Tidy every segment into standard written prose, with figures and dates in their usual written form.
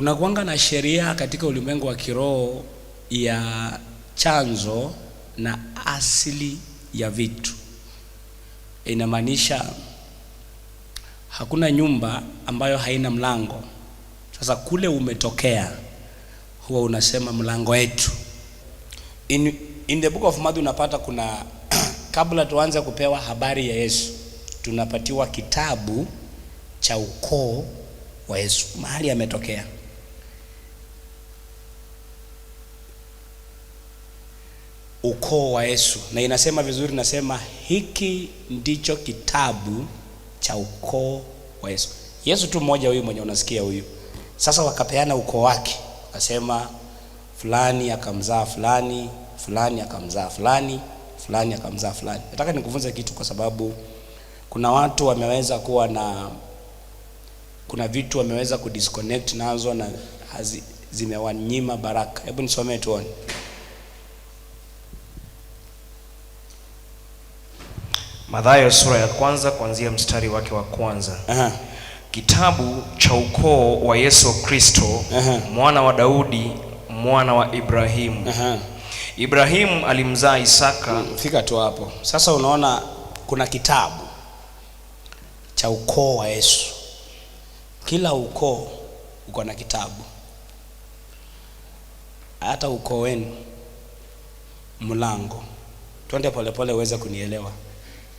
Kuna kuanga na sheria katika ulimwengu wa kiroho ya chanzo na asili ya vitu. Inamaanisha hakuna nyumba ambayo haina mlango. Sasa kule umetokea huwa unasema mlango wetu. In the book of Matthew unapata kuna kabla tuanze kupewa habari ya Yesu, tunapatiwa kitabu cha ukoo wa Yesu, mahali ametokea. Ukoo wa Yesu, na inasema vizuri, nasema hiki ndicho kitabu cha ukoo wa Yesu. Yesu tu mmoja huyu mwenye unasikia huyu. Sasa wakapeana ukoo wake, wakasema fulani akamzaa fulani, fulani akamzaa fulani, fulani akamzaa fulani. Nataka nikufunze kitu, kwa sababu kuna watu wameweza kuwa na kuna vitu wameweza kudisconnect nazo na zimewanyima baraka. Hebu nisomee tuone. Mathayo sura ya kwanza kuanzia mstari wake wa kwanza. Kitabu cha ukoo wa Yesu Kristo, mwana wa Daudi, mwana wa Ibrahimu. Ibrahimu alimzaa Isaka. Fika tu hapo. Sasa unaona kuna kitabu cha ukoo wa Yesu. Kila ukoo uko na kitabu. Hata ukoo wenu mlango. Twende polepole uweze kunielewa.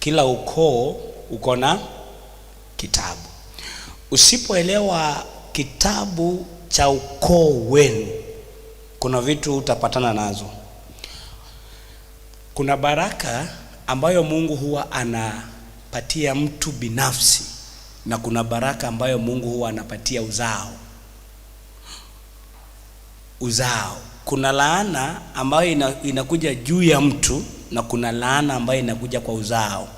Kila ukoo uko na kitabu. Usipoelewa kitabu cha ukoo wenu, kuna vitu utapatana nazo. Kuna baraka ambayo Mungu huwa anapatia mtu binafsi, na kuna baraka ambayo Mungu huwa anapatia uzao. Kuna laana ambayo inakuja juu ya mtu, na kuna laana ambayo inakuja kwa uzao.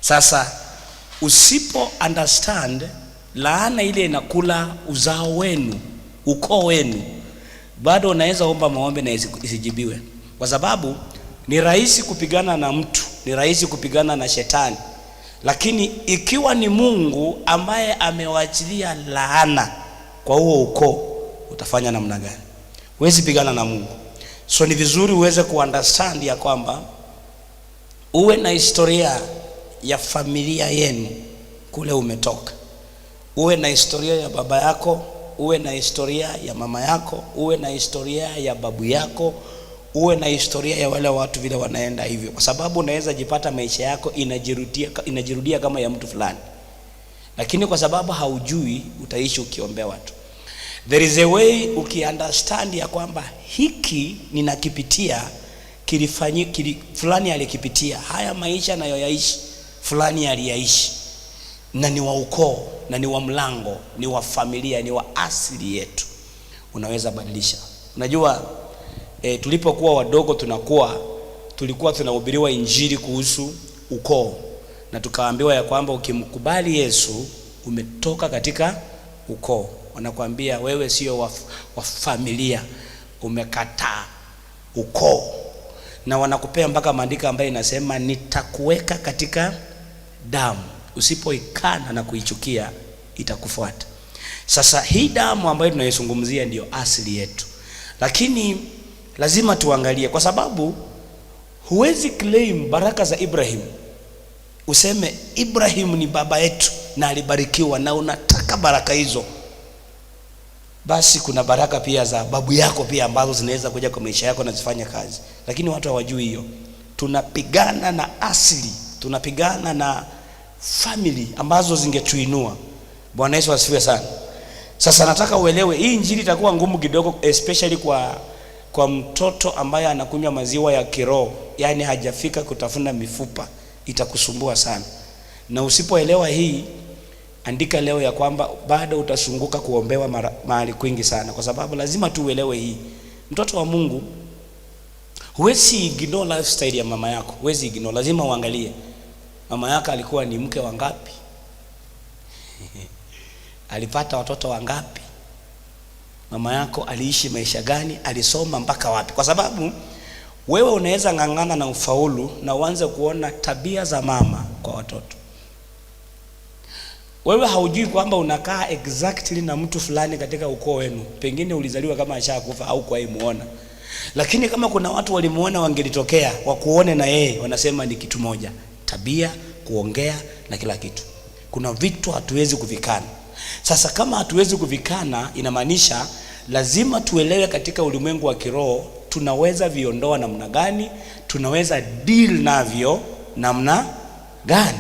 Sasa usipo understand laana ile inakula uzao wenu, ukoo wenu, bado unaweza omba maombi na isijibiwe. Kwa sababu ni rahisi kupigana na mtu, ni rahisi kupigana na shetani, lakini ikiwa ni Mungu ambaye amewaachilia laana kwa huo ukoo, utafanya namna gani? Huwezi pigana na Mungu. So ni vizuri uweze kuunderstand ya kwamba uwe na historia ya familia yenu kule umetoka. Uwe na historia ya baba yako, uwe na historia ya mama yako, uwe na historia ya babu yako, uwe na historia ya wale watu vile wanaenda hivyo. Kwa sababu unaweza jipata maisha yako inajirudia kama ya mtu fulani, lakini kwa sababu haujui, utaishi ukiombea watu. There is a way ukiunderstand ya kwamba hiki ninakipitia, fulani alikipitia, haya maisha nayoyaishi fulani aliyaishi, na ni wa ukoo, na ni wa mlango, ni wa familia, ni wa asili yetu, unaweza badilisha. Unajua tulipokuwa wadogo tulikuwa tunahubiriwa injili kuhusu ukoo, na tukaambiwa ya kwamba ukimkubali Yesu umetoka katika ukoo. Wanakuambia wewe sio wa familia, umekataa ukoo, na wanakupea mpaka maandiko ambayo inasema nitakuweka katika damu, usipoikana na kuichukia itakufuata. Sasa hii damu ambayo tunaizungumzia ndio asili yetu, lakini lazima tuangalie, kwa sababu huwezi claim baraka za Ibrahim useme Ibrahim ni baba yetu na alibarikiwa na unataka baraka hizo. Basi kuna baraka pia za babu yako pia ambazo zinaweza kuja kwa maisha yako na zifanya kazi, lakini watu hawajui hiyo. Tunapigana na asili, tunapigana na family ambazo zingetuinua. Bwana Yesu asifiwe sana. Sasa nataka uelewe hii injili itakuwa ngumu kidogo, especially kwa mtoto ambaye anakunywa maziwa ya kiroho, yani hajafika kutafuna mifupa, itakusumbua sana. Na usipoelewa hii, andika leo ya kwamba bado utasunguka kuombewa mahali kwingi sana, kwa sababu lazima tu uelewe hii. Mtoto wa Mungu, huwezi ignore lifestyle ya mama yako, huwezi ignore. Lazima uangalie mama yako alikuwa ni mke wangapi, alipata watoto wangapi, mama yako aliishi maisha gani, alisoma mpaka wapi. Kwa sababu wewe unaweza ngangana na ufaulu na uanze kuona tabia za mama kwa watoto. Wewe haujui kwamba unakaa exactly na mtu fulani katika ukoo wenu. Pengine ulizaliwa kama ashakufa au kwa muona. Lakini kama kuna watu walimuona wangelitokea wakuone na yeye, wanasema ni kitu moja, tabia, kuongea na kila kitu. Kuna vitu hatuwezi kuvikana. Sasa kama hatuwezi kuvikana, inamaanisha lazima tuelewe katika ulimwengu wa kiroho tunaweza viondoa namna gani, tunaweza deal navyo namna gani.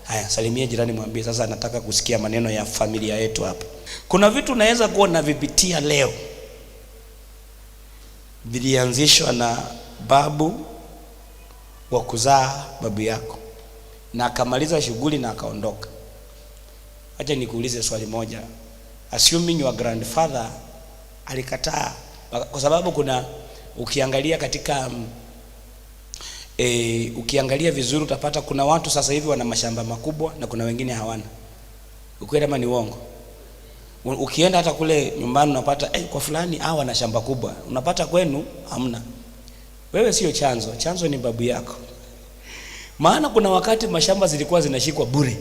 Haya, salimia jirani, mwambie sasa nataka kusikia maneno ya familia yetu hapa. Kuna vitu unaweza kuwa unavipitia leo, vilianzishwa na babu wa kuzaa babu yako, na akamaliza shughuli na akaondoka. Acha nikuulize swali moja. Assuming your grandfather alikataa, kwa sababu kuna ukiangalia katika ukiangalia vizuri utapata kuna watu sasa hivi wana mashamba makubwa na kuna wengine hawana. Ukweli ama ni uongo? Ukienda hata kule nyumbani unapata kwa fulani hawa na shamba kubwa, unapata kwenu hamna. Wewe sio chanzo, chanzo ni babu yako. Maana kuna wakati mashamba zilikuwa zinashikwa bure,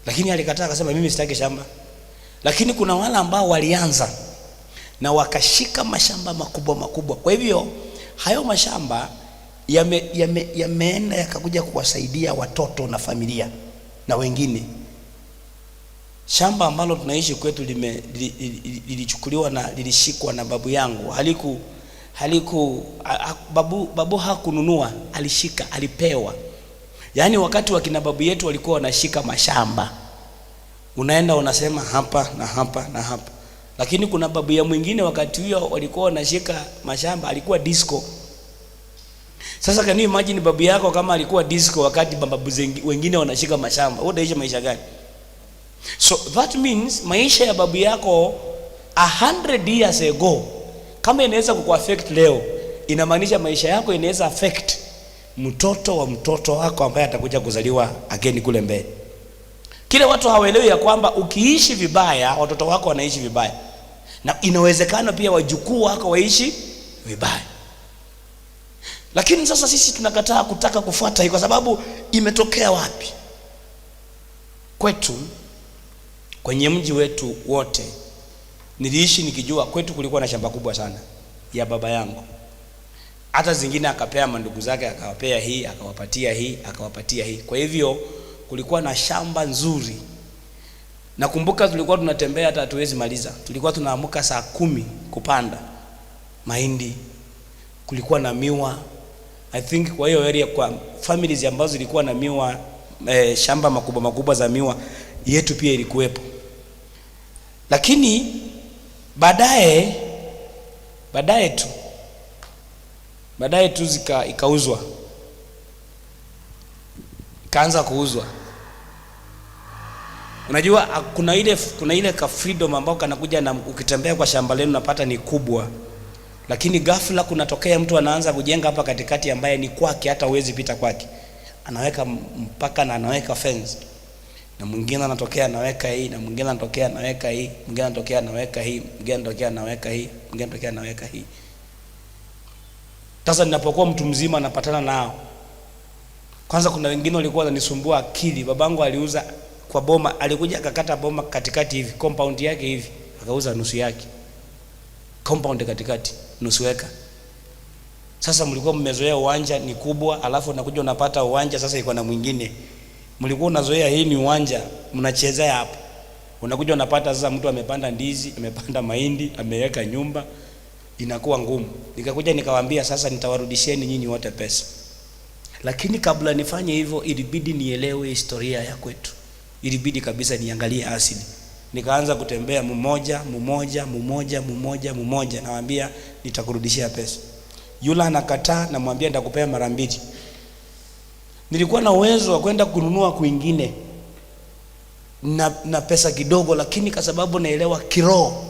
lakini alikataa akasema mimi sitaki shamba. Lakini kuna wale ambao walianza na wakashika mashamba makubwa makubwa. Kwa hivyo hayo mashamba yameenda yakakuja kuwasaidia watoto na familia na wengine. Shamba ambalo tunaishi kwetu lilichukuliwa na lilishikwa na babu yangu. Babu hakununua, alishika, alipewa. Yaani wakati wakina babu yetu walikuwa wanashika mashamba, unaenda unasema hapa na hapa na hapa. Lakini kuna babu ya mwingine wakati huo walikuwa wanashika mashamba, alikuwa disco. Sasa can you imagine babu yako kama alikuwa disco wakati babu wengine wanashika mashamba? Wewe utaishi maisha gani? So that means maisha ya babu yako 100 years ago kama inaweza kukuaffect leo, inamaanisha maisha yako inaweza affect mtoto wa mtoto wako ambaye atakuja kuzaliwa again kule mbele. Kile watu hawaelewi ya kwamba ukiishi vibaya watoto wako wanaishi vibaya, na inawezekana pia wajukuu wako waishi vibaya. Lakini sasa sisi tunakataa kutaka kufuata hii kwa sababu imetokea wapi? Kwetu, kwenye mji wetu wote niliishi nikijua kwetu kulikuwa na shamba kubwa sana ya baba yangu. Hata zingine akapea mandugu zake, akawapea hii, akawapatia hii, akawapatia hii. Kwa hivyo kulikuwa na shamba nzuri. Nakumbuka tulikuwa tunatembea hata hatuwezi maliza. Tulikuwa tunaamka saa 10 kupanda mahindi. Kulikuwa na miwa. I think kwa hiyo area kwa families ambazo zilikuwa na miwa, shamba makubwa makubwa za miwa yetu pia ilikuwepo. Lakini baadaye tu ikauzwa. Kaanza kuuzwa. Unajua kuna ile ka freedom ambao kanakuja na ukitembea kwa shamba lenu unapata ni kubwa. Lakini ghafla kunatokea mtu anaanza kujenga hapa katikati ambaye ni kwake, hata huwezi pita kwake. Anaweka mpaka na anaweka fence. Na mwingine anatokea anaweka hii, na mwingine anatokea anaweka hii, mwingine anatokea anaweka hii, mwingine anatokea anaweka hii, mwingine anatokea anaweka hii. Sasa ninapokuwa mtu mzima napatana nao. Kwanza kuna wengine walikuwa wananisumbua akili. Babangu aliuza kwa boma, alikuja akakata boma katikati hivi, compound yake hivi, akauza nusu yake. Compound katikati, nusu eka. Sasa mlikuwa mmezoea uwanja ni kubwa, alafu unakuja unapata uwanja sasa iko na mwingine. Mlikuwa unazoea hii ni uwanja, mnachezea hapo. Unakuja unapata sasa mtu amepanda ndizi, amepanda mahindi, ameweka nyumba, inakuwa ngumu. Nikakuja nikawaambia sasa nitawarudishieni nyinyi wote pesa. Lakini kabla nifanye hivyo ilibidi nielewe historia ya kwetu. Ilibidi kabisa niangalie asili. Nikaanza kutembea mmoja, nawaambia nitakurudishia pesa. Yule anakataa, namwambia nitakupea mara 2. Nilikuwa na uwezo wa kwenda kununua kwingine na pesa kidogo, lakini kwa sababu naelewa kiroho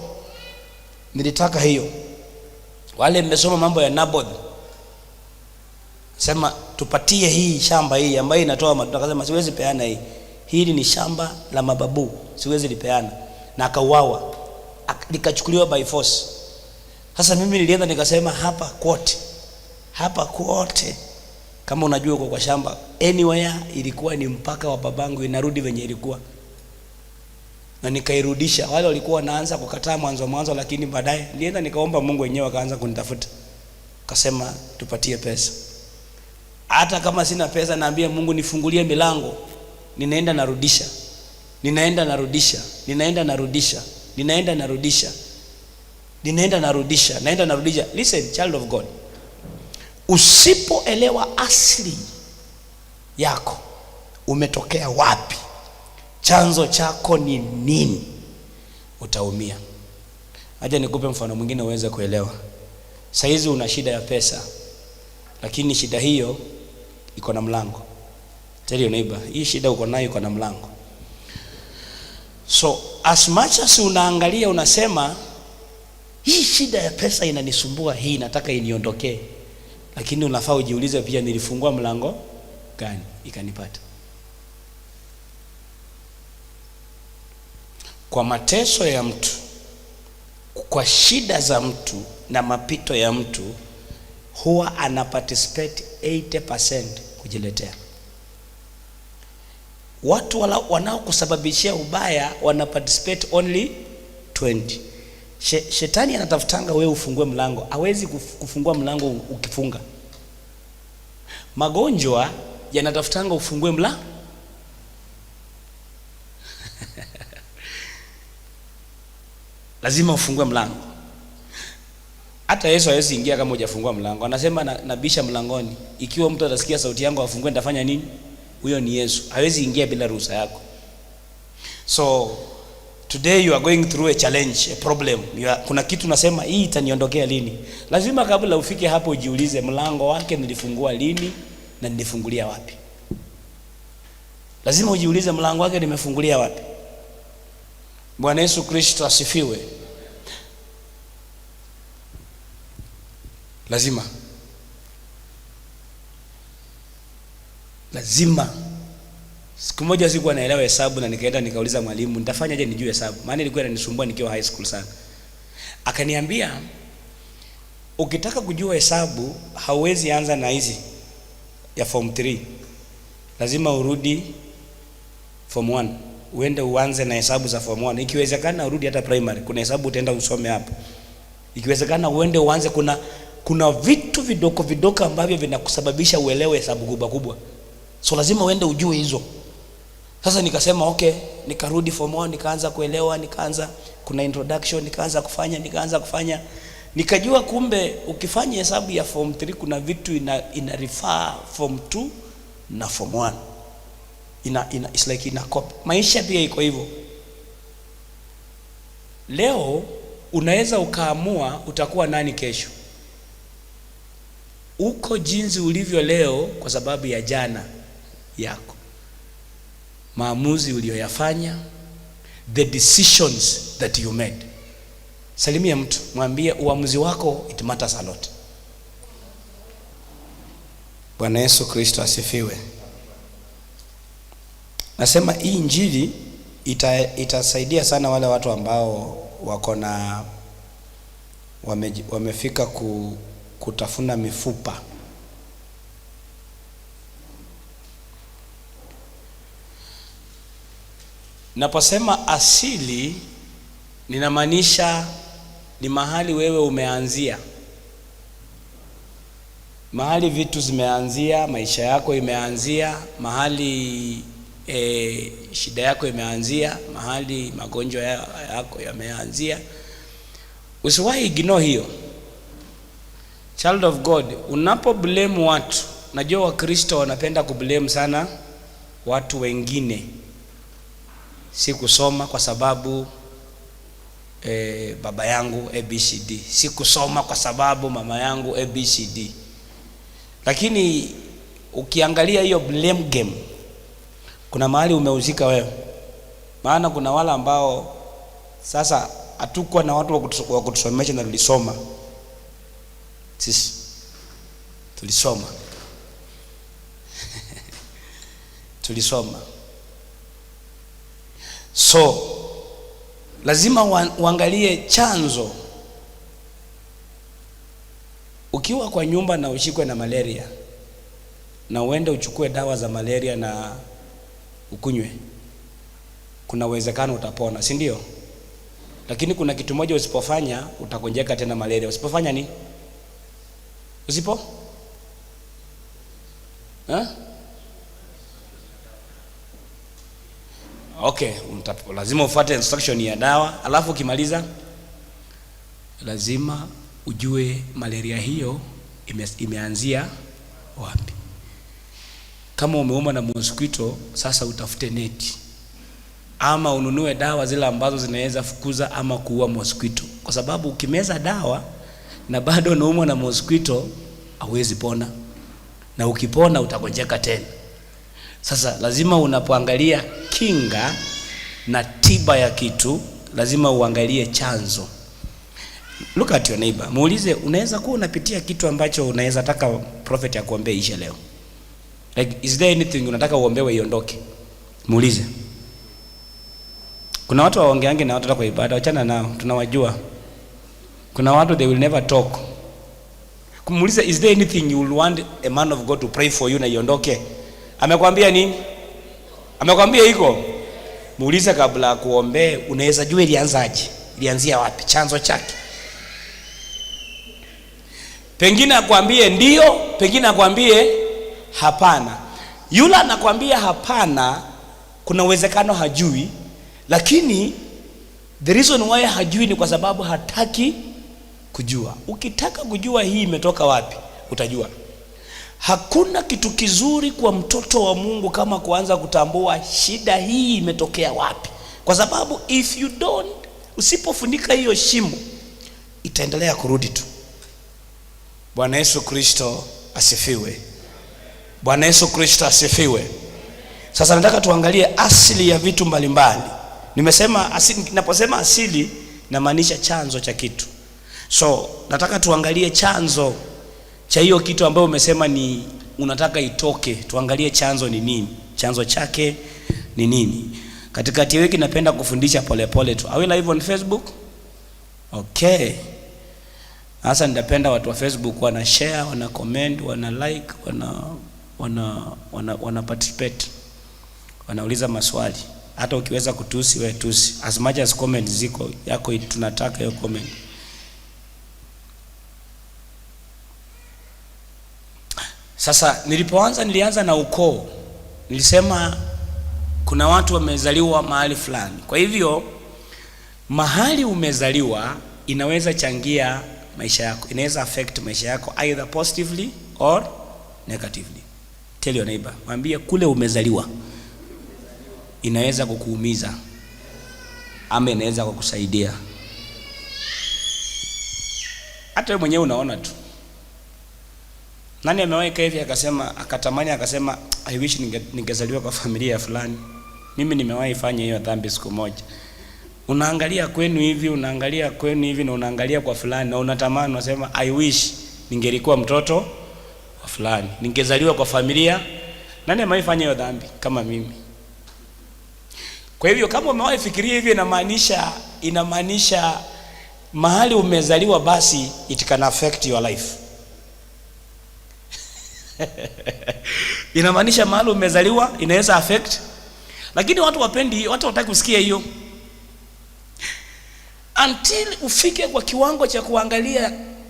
nilitaka hiyo. Wale mmesoma mambo ya Naboth, sema tupatie hii shamba hii ambayo inatoa matunda. Akasema siwezi peana hii. Hili ni shamba la mababu, siwezi lipeana. Na akauawa, likachukuliwa by force. Sasa mimi nilienda nikasema hapa kwote kama unajua kwa shamba anywhere ilikuwa ni mpaka wa babangu, inarudi venye ilikuwa. na nikairudisha. Wale walikuwa wanaanza kukataa mwanzo, lakini baadaye nilienda nikaomba Mungu wenyewe akaanza kunitafuta. Akasema tupatie pesa. Hata kama sina pesa naambia Mungu nifungulie milango. Ninaenda narudisha. Listen, child of God. Usipoelewa asili yako, umetokea wapi, chanzo chako ni nini, utaumia. Acha nikupe mfano mwingine uweze kuelewa. Saizi una shida ya pesa, lakini shida hiyo iko na mlango. Tell your neighbor, hii shida uko nayo iko na mlango. So as much as unaangalia unasema hii shida ya pesa inanisumbua, hii nataka iniondokee, lakini unafaa ujiulize pia, nilifungua mlango gani ikanipata? Kwa mateso ya mtu, kwa shida za mtu na mapito ya mtu, huwa ana participate 80% kujiletea. Watu wanaokusababishia ubaya wana participate only 20. Shetani anatafutanga wewe ufungue mlango, hawezi kufungua mlango ukifunga. Magonjwa yanatafutanga ufungue mlango. Lazima ufungue mlango. Hata Yesu hawezi ingia kama hujafungua mlango. Anasema nabisha mlangoni, ikiwa mtu atasikia sauti yangu afungue nitafanya nini? Huyo ni Yesu. Hawezi ingia bila ruhusa yako. So today you are going through a challenge, a problem. Kuna kitu nasema hii itaniondokea lini? Lazima kabla ufike hapo ujiulize, mlango wake nilifungua lini na nilifungulia wapi? Lazima ujiulize, mlango wake nimefungulia wapi? Bwana Yesu Kristo asifiwe. Lazima. Siku moja sikuwa naelewa hesabu na nikaenda nikauliza mwalimu, nitafanyaje nijue hesabu? Maana ilikuwa inanisumbua nikiwa high school sana. Akaniambia, ukitaka kujua hesabu hauwezi anza na hizi ya form 3. Lazima urudi form 1. Uende uanze na hesabu za form 1. Ikiwezekana urudi hata primary. Kuna hesabu utaenda usome hapo. Ikiwezekana uende uanze, kuna vitu vidogo ambavyo vinakusababisha uelewe hesabu kubwa. So lazima uende ujue hizo. Sasa nikasema okay, nikarudi form 1, nikaanza kuelewa, kuna introduction, nikaanza kufanya. Nikajua kumbe ukifanya hesabu ya form 3 kuna vitu ina refer form 2 na form 1. It's like ina copy. Maisha pia iko hivyo. Leo unaweza ukaamua utakuwa nani kesho. Uko jinsi ulivyo leo kwa sababu ya jana yako, maamuzi uliyoyafanya, the decisions that you made. Salimia mtu, mwambie uamuzi wako it matters a lot. Bwana Yesu Kristo asifiwe. Nasema hii injili itasaidia sana wale watu ambao wako na wamefika kutafuna mifupa. Naposema asili, ninamaanisha ni mahali wewe umeanzia, mahali vitu zimeanzia, maisha yako imeanzia, mahali shida yako imeanzia, mahali magonjwa yako yameanzia. Usiwahi ignore hiyo. Child of God, unapo blame watu, najua Wakristo wanapenda kublame sana watu wengine. Si kusoma kwa sababu baba yangu ABCD, si kusoma kwa sababu mama yangu ABCD. Lakini ukiangalia hiyo blame game, kuna mahali umeuzika wewe. Maana kuna wale ambao sasa hatukuwa na watu wa kutusomesha na tulisoma. Sisi tulisoma. Tulisoma. So lazima uangalie chanzo. Ukiwa kwa nyumba na ushikwe na malaria na uende uchukue dawa za malaria na ukunywe, kuna uwezekano utapona, si ndio? Lakini kuna kitu moja usipofanya utagonjeka tena malaria. Usipofanya nini? Okay, lazima ufuate instruction ya dawa, alafu ukimaliza lazima ujue malaria hiyo imeanzia wapi. Kama umeumwa na mosquito, sasa utafute neti ama ununue dawa zile ambazo zinaweza fukuza ama kuua mosquito, kwa sababu ukimeza dawa na bado unaumwa na mosquito hauwezi pona, na ukipona utagonjeka tena. Sasa lazima unapoangalia kinga na tiba ya kitu, lazima uangalie chanzo. Look at your neighbor, muulize, unaweza kuwa unapitia kitu ambacho unaweza taka prophet akuombee ishe leo. Like, is there anything unataka uombewe iondoke? Muulize. Kuna watu waongeange na watu kwa ibada, achana nao, tunawajua. Kuna watu they will never talk. Kumuuliza, is there anything you will want a man of God to pray for you na iondoke? Amekwambia nini? Amekwambia iko? Muulize kabla kuombee, unaweza jua ilianzaje? Ilianzia wapi? Chanzo chake. Pengine akwambie ndio, pengine akwambie hapana. Yule anakwambia hapana, kuna uwezekano hajui, lakini the reason why hajui ni kwa sababu hataki kujua. Ukitaka kujua hii imetoka wapi, utajua. Hakuna kitu kizuri kwa mtoto wa Mungu kama kuanza kutambua shida hii imetokea wapi, kwa sababu if you don't, usipofunika hiyo shimo, itaendelea kurudi tu. Bwana Yesu Kristo asifiwe. Bwana Yesu Kristo asifiwe. Sasa nataka tuangalie asili ya vitu mbalimbali. Nimesema asili, ninaposema asili namaanisha chanzo cha kitu. So nataka tuangalie chanzo cha hiyo kitu ambayo umesema ni unataka itoke. Tuangalie chanzo ni nini, chanzo chake ni nini. Katikati ya wiki napenda kufundisha polepole tu. Are we live on Facebook? Okay. Sasa nitapenda watu wa Facebook wana share, wana comment, wana like, wana participate, wanauliza maswali. Hata ukiweza kutusi wewe tusi, as much as comment ziko yako, tunataka hiyo comment. Sasa nilianza na ukoo. Nilisema kuna watu wamezaliwa mahali fulani. Kwa hivyo mahali umezaliwa inaweza changia maisha yako, inaweza affect maisha yako either positively or negatively. Tell your neighbor, mwambie kule umezaliwa inaweza kukuumiza ama inaweza kukusaidia. Hata wewe mwenyewe unaona tu. Nani amewahi kaa hivi akatamani akasema I wish ningezaliwa kwa familia fulani? Mimi nimewahi fanya hiyo dhambi siku moja. Unaangalia kwenu hivi, unaangalia kwenu hivi, na unaangalia kwa fulani na unatamani, unasema I wish ningelikuwa mtoto wa fulani, ningezaliwa kwa familia. Nani amewahi fanya hiyo dhambi kama mimi? Kwa hivyo kama umewahi fikiria hivi, inamaanisha mahali umezaliwa basi it can affect your life. Inamaanisha mahali umezaliwa inaweza affect. Lakini watu wapendi, watu wataki kusikia hiyo. Until ufike kwa kiwango cha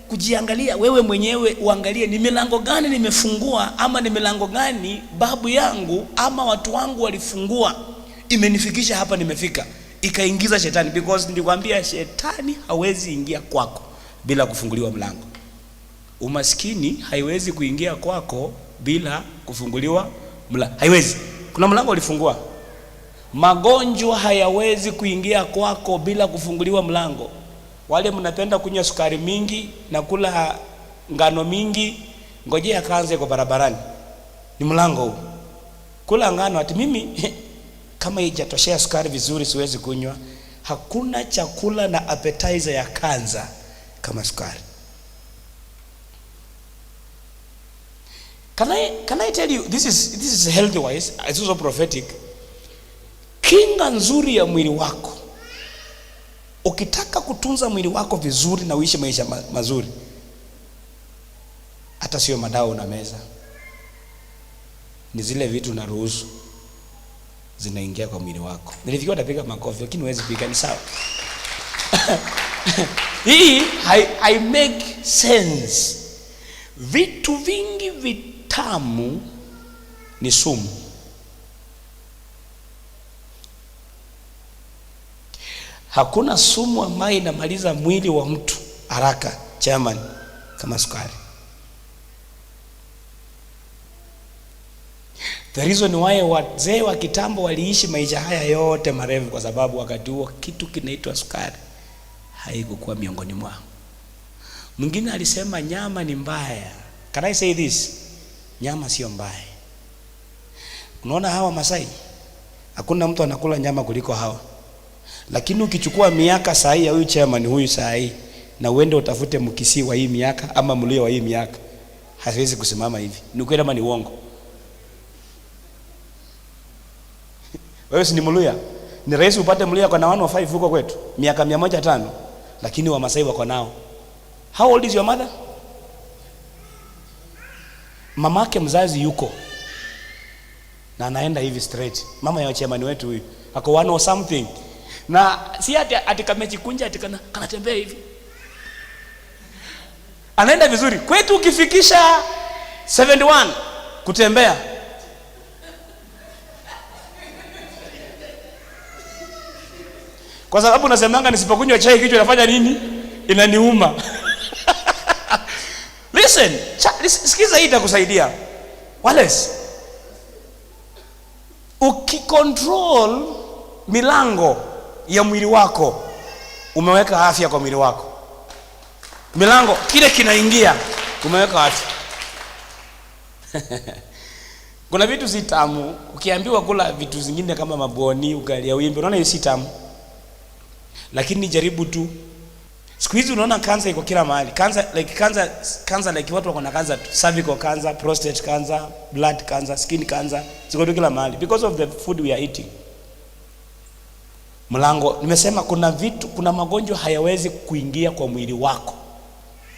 kujiangalia wewe mwenyewe, uangalie ni milango gani nimefungua, ama ni milango gani babu yangu ama watu wangu walifungua imenifikisha hapa nimefika, ikaingiza shetani. Because nilikwambia shetani hawezi ingia kwako bila kufunguliwa mlango. Umaskini haiwezi kuingia kwako bila kufunguliwa mlango. Haiwezi. Kuna mlango ulifungua. Magonjwa hayawezi kuingia kwako bila kufunguliwa mlango. Wale mnapenda kunywa sukari mingi na kula ngano mingi, ngojea kaanze kwa barabarani. Ni mlango huu. Kula ngano ati mimi kama haijatoshea sukari vizuri siwezi kunywa. Hakuna chakula na appetizer ya kanza kama sukari. Can I tell you, this is healthy wise, it's also prophetic. Kinga nzuri ya mwili wako, ukitaka kutunza mwili wako vizuri na uishi maisha mazuri, hata sio madawa unameza, ni zile vitu unaruhusu zinaingia kwa mwili wako. Nilifikiria utapiga makofi lakini huwezi piga, ni sawa. Hii I make sense. Vitu vingi vitamu ni sumu. Hakuna sumu ambayo inamaliza mwili wa mtu haraka chairman kama sukari. The reason why wazee wa kitambo waliishi maisha haya yote marefu, kwa sababu wakati huo kitu kinaitwa sukari haikukuwa miongoni mwao. Mwingine alisema nyama ni mbaya. Can I say this? Nyama sio mbaya. Unaona hawa Masai, hakuna mtu anakula nyama kuliko hawa. Lakini ukichukua miaka saa hii ya huyu chairman huyu saa hii na uende utafute Mkisii wa hii miaka ama Mluya wa hii miaka, hasiwezi kusimama hivi. Ni kweli ama ni uongo? Wewe si ni Mluya? Ni rahisi upate Mluya kwa na 105 huko kwetu, miaka 105, lakini wa Masai wako nao. How old is your mother? Mamake mzazi yuko na anaenda hivi straight. Mama ya chairman wetu huyu ako 1 or something. Na si ati kamejikunja ati kanatembea hivi. Anaenda vizuri. Kwetu ukifikisha 71 kutembea, kwa sababu nasemanga nisipokunywa chai kichwa inafanya nini? Inaniuma. Listen, sikiza hii itakusaidia. Wallace, ukicontrol milango ya mwili wako, umeweka afya kwa mwili wako. Milango kile kinaingia, umeweka afya. Kuna vitu si tamu, ukiambiwa kula vitu zingine kama maboni, ugali ya wimbi, unaona hiyo si tamu. Lakini jaribu tu. Siku hizi unaona cancer iko kila mahali. Cancer like watu wako na cancer, cervical cancer, prostate cancer, blood cancer, skin cancer, ziko kila mahali because of the food we are eating. Mlango, nimesema kuna magonjwa hayawezi kuingia kwa mwili wako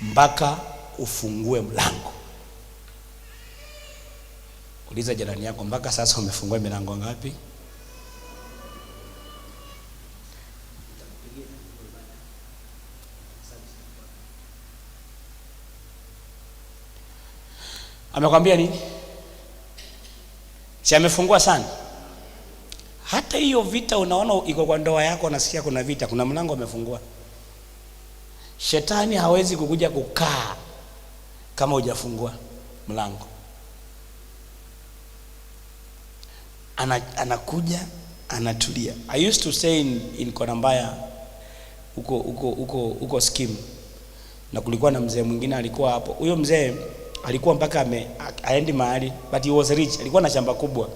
mpaka ufungue mlango. Uliza jirani yako, mpaka sasa umefungua milango ngapi? Amekwambia nini? Si amefungua sana? Hata hiyo vita unaona iko kwa ndoa yako, nasikia kuna vita, kuna mlango amefungua. Shetani hawezi kukuja kukaa kama hujafungua mlango. Anakuja, anatulia. I used to say in Konambaya uko scheme, na kulikuwa na mzee mwingine alikuwa hapo. Huyo mzee alikuwa mpaka aendi mahali, but he was rich, alikuwa na shamba kubwa.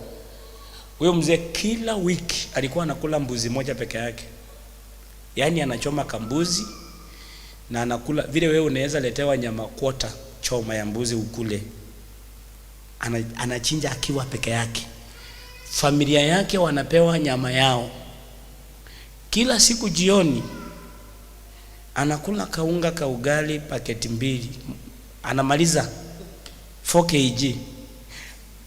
Huyo mzee kila wiki alikuwa anakula mbuzi moja peke yake. Yaani anachoma kambuzi na anakula vile wewe unaweza letewa nyama kwota choma ya mbuzi ukule. Anachinja akiwa peke yake. Familia yake wanapewa nyama yao. Kila siku jioni anakula kaunga ka ugali paketi 2. Anamaliza 4 kg.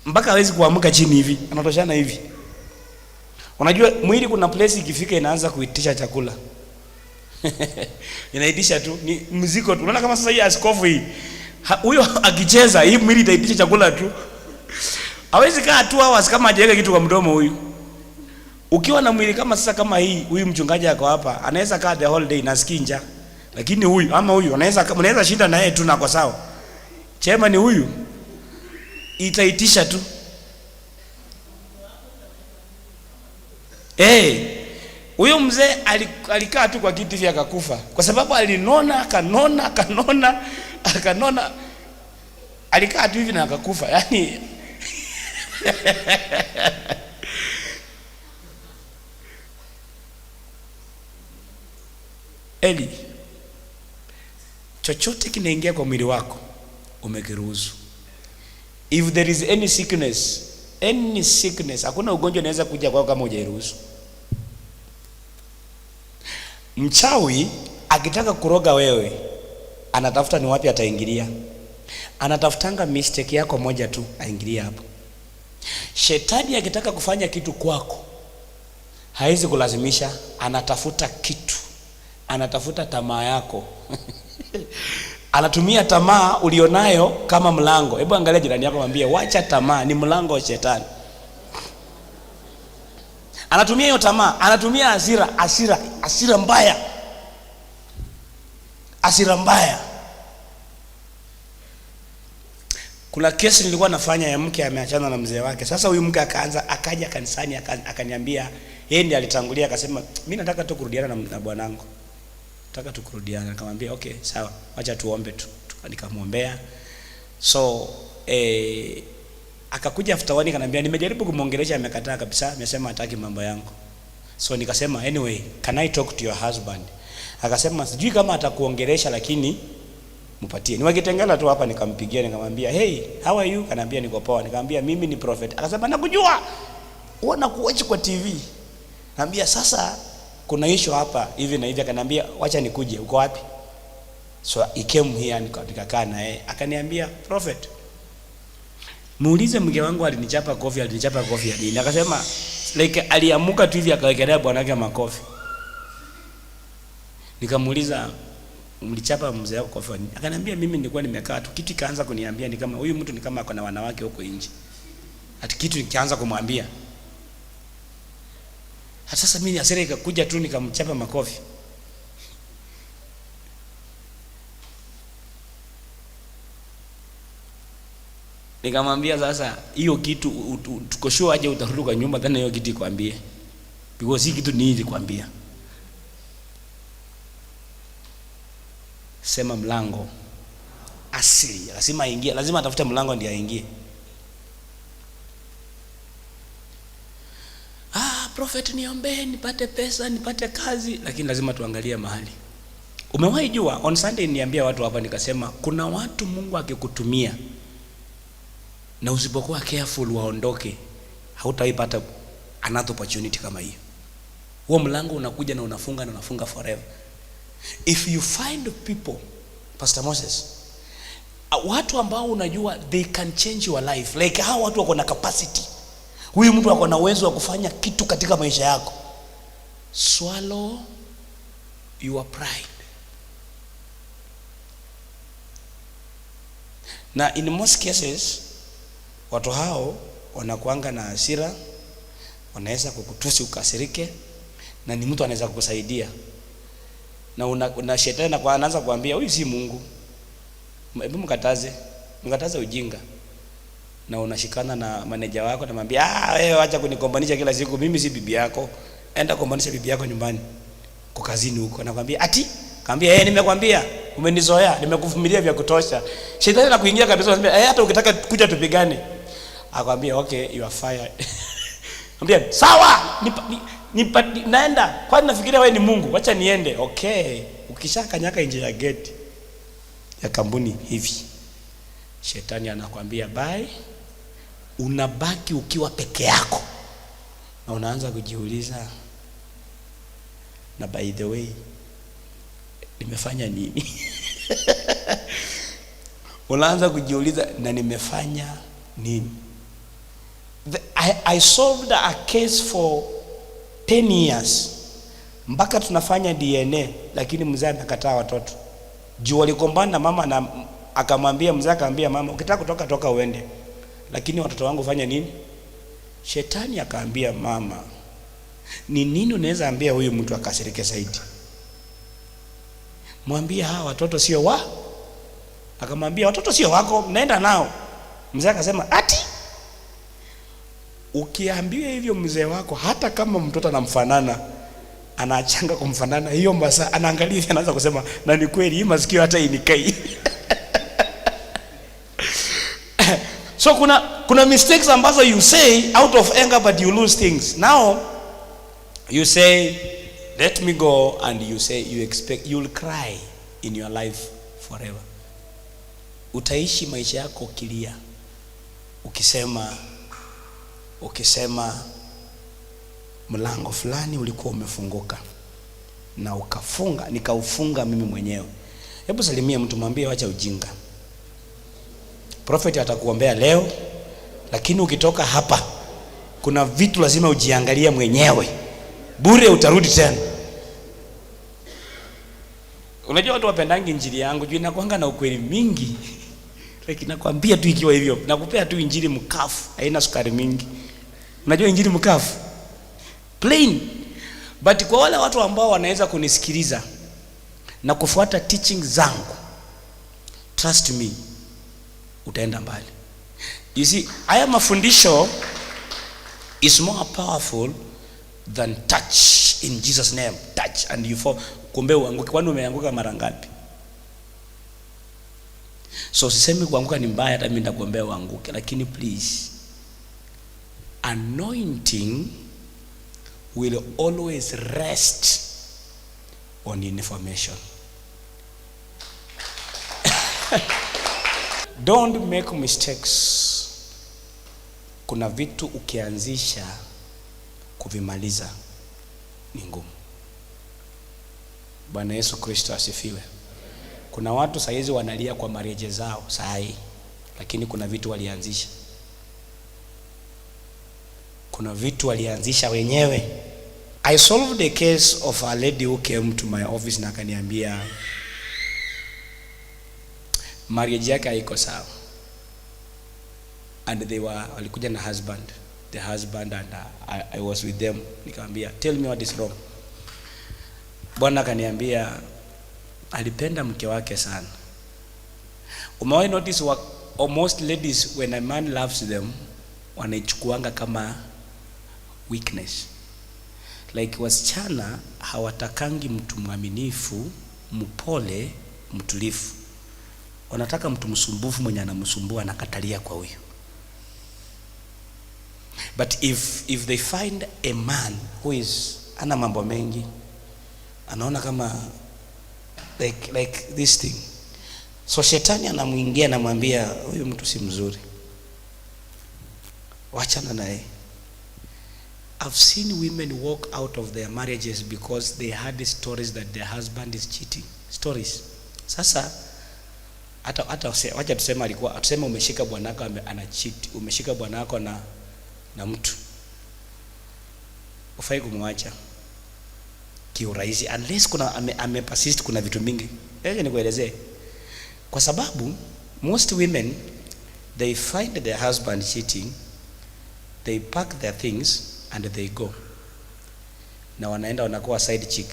Mpaka hawezi kuamka chini hivi, anatoshana hivi. Unajua mwili kuna place ikifika inaanza kuitisha chakula. Inaitisha tu, ni mziko tu. Unaona kama sasa hii askofu hii, huyo akicheza hii mwili itaitisha chakula tu. Hawezi kaa 2 hours kama hajaweka kitu kwa mdomo huyu. Ukiwa na mwili kama sasa kama hii, huyu mchungaji ako hapa, anaweza kaa the whole day na skinja. Lakini huyu ama huyu unaweza shinda na yeye tu na kwa sawa. Chema ni huyu itaitisha tu. Huyo mzee alikaa tu kwa kiti vya akakufa kwa sababu alinona, kanona. Alikaa tu hivi na akakufa. Yaani chochote kinaingia kwa mwili wako umekiruhusu. If there is any sickness, hakuna ugonjwa unaweza kuja kwako kama hujairuhusu. Mchawi akitaka kuroga wewe, anatafuta ni wapi ataingilia. Anatafutanga mistake yako moja tu aingilia hapo. Shetani akitaka kufanya kitu kwako, haizi kulazimisha, anatafuta kitu, anatafuta tamaa yako anatumia tamaa ulionayo kama mlango. Hebu angalia jirani yako, mwambie wacha tamaa, ni mlango wa shetani. Anatumia hiyo tamaa, anatumia hasira mbaya, hasira mbaya. Kuna kesi nilikuwa nafanya ya mke ameachana na mzee wake. Sasa huyu mke akaja kanisani akaniambia, yeye ndiye alitangulia, akasema mimi nataka tu kurudiana na bwanangu, nataka tu kurudiana. Nikamwambia okay sawa, acha tuombe tu. Nikamwombea. So akakuja after one akaniambia nimejaribu kumuongelesha, amekataa kabisa, amesema hataki mambo yangu. So nikasema anyway, can I talk to your husband? Akasema sijui kama atakuongelesha lakini mpatie. Niwakitengela tu hapa. Nikampigia nikamwambia hey, how are you? Ananiambia niko poa. Nikamwambia mimi ni prophet. Akasema nakujua, uona kuwatch kwa TV. Nikamwambia sasa kuna issue hapa hivi na hivi. Akaniambia wacha nikuje, uko wapi? So he came here, nikakaa naye. Akaniambia prophet, muulize mke wangu alinichapa kofi ya nini? Akasema like aliamuka tu hivi akawekelea bwanake makofi. Nikamuuliza mlichapa mzee wako kofi nini? Akaniambia mimi nilikuwa nimekaa tu, kitu kaanza kuniambia ni kama huyu mtu ni kama ako na wanawake huko nje. Ati kitu nikaanza kumwambia. Hata sasa mimi hasira ikakuja tu nikamchapa makofi. Nikamwambia sasa hiyo kitu tuko sure aje utarudi kwa nyumba tena hiyo kitu ikwambie. Because hii kitu ni hizi kwambia. Sema mlango asili, lazima aingie, lazima atafute mlango ndiye aingie. Prophet niombe nipate pesa, nipate kazi, lakini lazima tuangalie mahali. Umewahi jua, on Sunday niambia watu hapa nikasema kuna watu Mungu akikutumia na usipokuwa careful waondoke, hautaipata another opportunity kama hiyo. Huo mlango unakuja na unafunga forever. If you find people, Pastor Moses, watu ambao unajua they can change your life, like hao watu wako na capacity, huyu mtu wako na uwezo wa kufanya kitu katika maisha yako, swallow your pride. Na in most cases watu hao wanakuanga na hasira, wanaweza kukutusi ukasirike, na ni mtu anaweza kukusaidia. Na una shetani na anaanza kuambia huyu si Mungu. Hebu mkataze ujinga. Na unashikana na manager wako na mwambia wewe acha kunikombanisha kila siku, mimi si bibi yako. Enda kombanisha bibi yako nyumbani. Kwa kazini huko. Anakuambia ati, kaambia nimekwambia, umenizoea, nimekuvumilia vya kutosha. Shetani anakuingia kabisa, anambia hata ukitaka kuja tupigane. Akwambia okay, you are fired. Anambia sawa, naenda. Kwani nafikiria wewe ni Mungu? Acha niende. Okay. Ukishakanyaka nje ya gate ya kampuni hivi, shetani anakuambia bye. Unabaki ukiwa peke yako. Na unaanza kujiuliza, na by the way nimefanya nini? Unaanza kujiuliza, na nimefanya nini? I solved a case for 10 years. Mpaka tunafanya DNA, lakini mzee amekataa watoto. Juu walikombana na mama, na akamwambia mzee, akamwambia mama ukitaka kutoka toka uende, lakini watoto wangu fanya nini? Shetani akaambia mama, ni nini unaweza ambia huyu mtu akasirike zaidi? Mwambie hawa watoto sio wa. Akamwambia watoto sio wako, mnaenda nao. Mzee akasema ati ukiambia hivyo mzee wako, hata kama mtoto anamfanana, anaachanga kumfanana, hiyo mbasa anaangalia hivi, anaanza kusema na ni kweli hii masikio hata inikai. So kuna mistakes ambazo you say out of anger but you lose things. Now you say let me go, and you say you expect you'll cry in your life forever. Utaishi maisha yako kilia ukisema mlango fulani ulikuwa umefunguka na nikaufunga mimi mwenyewe. Hebu salimia mtu, mwambie acha ujinga. Prophet atakuombea leo, lakini ukitoka hapa kuna vitu lazima ujiangalie mwenyewe. bure utarudi tena. Unajua watu wapendangi injili yangu juu inakuanga na ukweli mingi. Like nakwambia tu ikiwa hivyo, nakupea tu injili mkafu, haina sukari mingi. Unajua injili mkafu? Plain. But kwa wale watu ambao wanaweza kunisikiliza na kufuata teaching zangu, trust me, utaenda mbali. You see, haya mafundisho is more powerful than touch in Jesus name. Touch and you fall. Kumbe uanguke. Kwani umeanguka mara ngapi? So usisemi kuanguka ni mbaya, hata mimi nitakuombea uanguke, lakini please, anointing will always rest on information. Don't make mistakes. Kuna vitu ukianzisha kuvimaliza ni ngumu. Bwana Yesu Kristo asifiwe. Kuna watu saizi wanalia kwa marriage zao sahi, lakini kuna vitu walianzisha. Kuna vitu walianzisha wenyewe. I solved the case of a lady who came to my office na akaniambia marriage yake haiko sawa. And walikuja na the husband and I was with them. Nikamwambia, tell me what is wrong. Bwana akaniambia alipenda mke wake sana. Umewahi notice almost ladies when a man loves them wanaichukuanga kama weakness. Like wasichana hawatakangi mtu mwaminifu, mpole, mtulifu. Wanataka mtu msumbufu mwenye anamsumbua anakatalia kwa huyo. But if they find a man who is ana mambo mengi, anaona kama like this thing, so shetani anamuingia na mwambia huyu mtu si mzuri, wachana naye. I've seen women walk out of their marriages because they had stories that their husband is cheating. Stories. Sasa hata wacha tuseme umeshika bwanako ana cheat, umeshika bwanako na mtu, ufai kumwacha kiurahisi unless kuna persist. Kuna vitu mingi nikuelezee, kwa sababu most women they find their husband cheating, they pack their things and they go, na wanaenda wanakuwa side chick.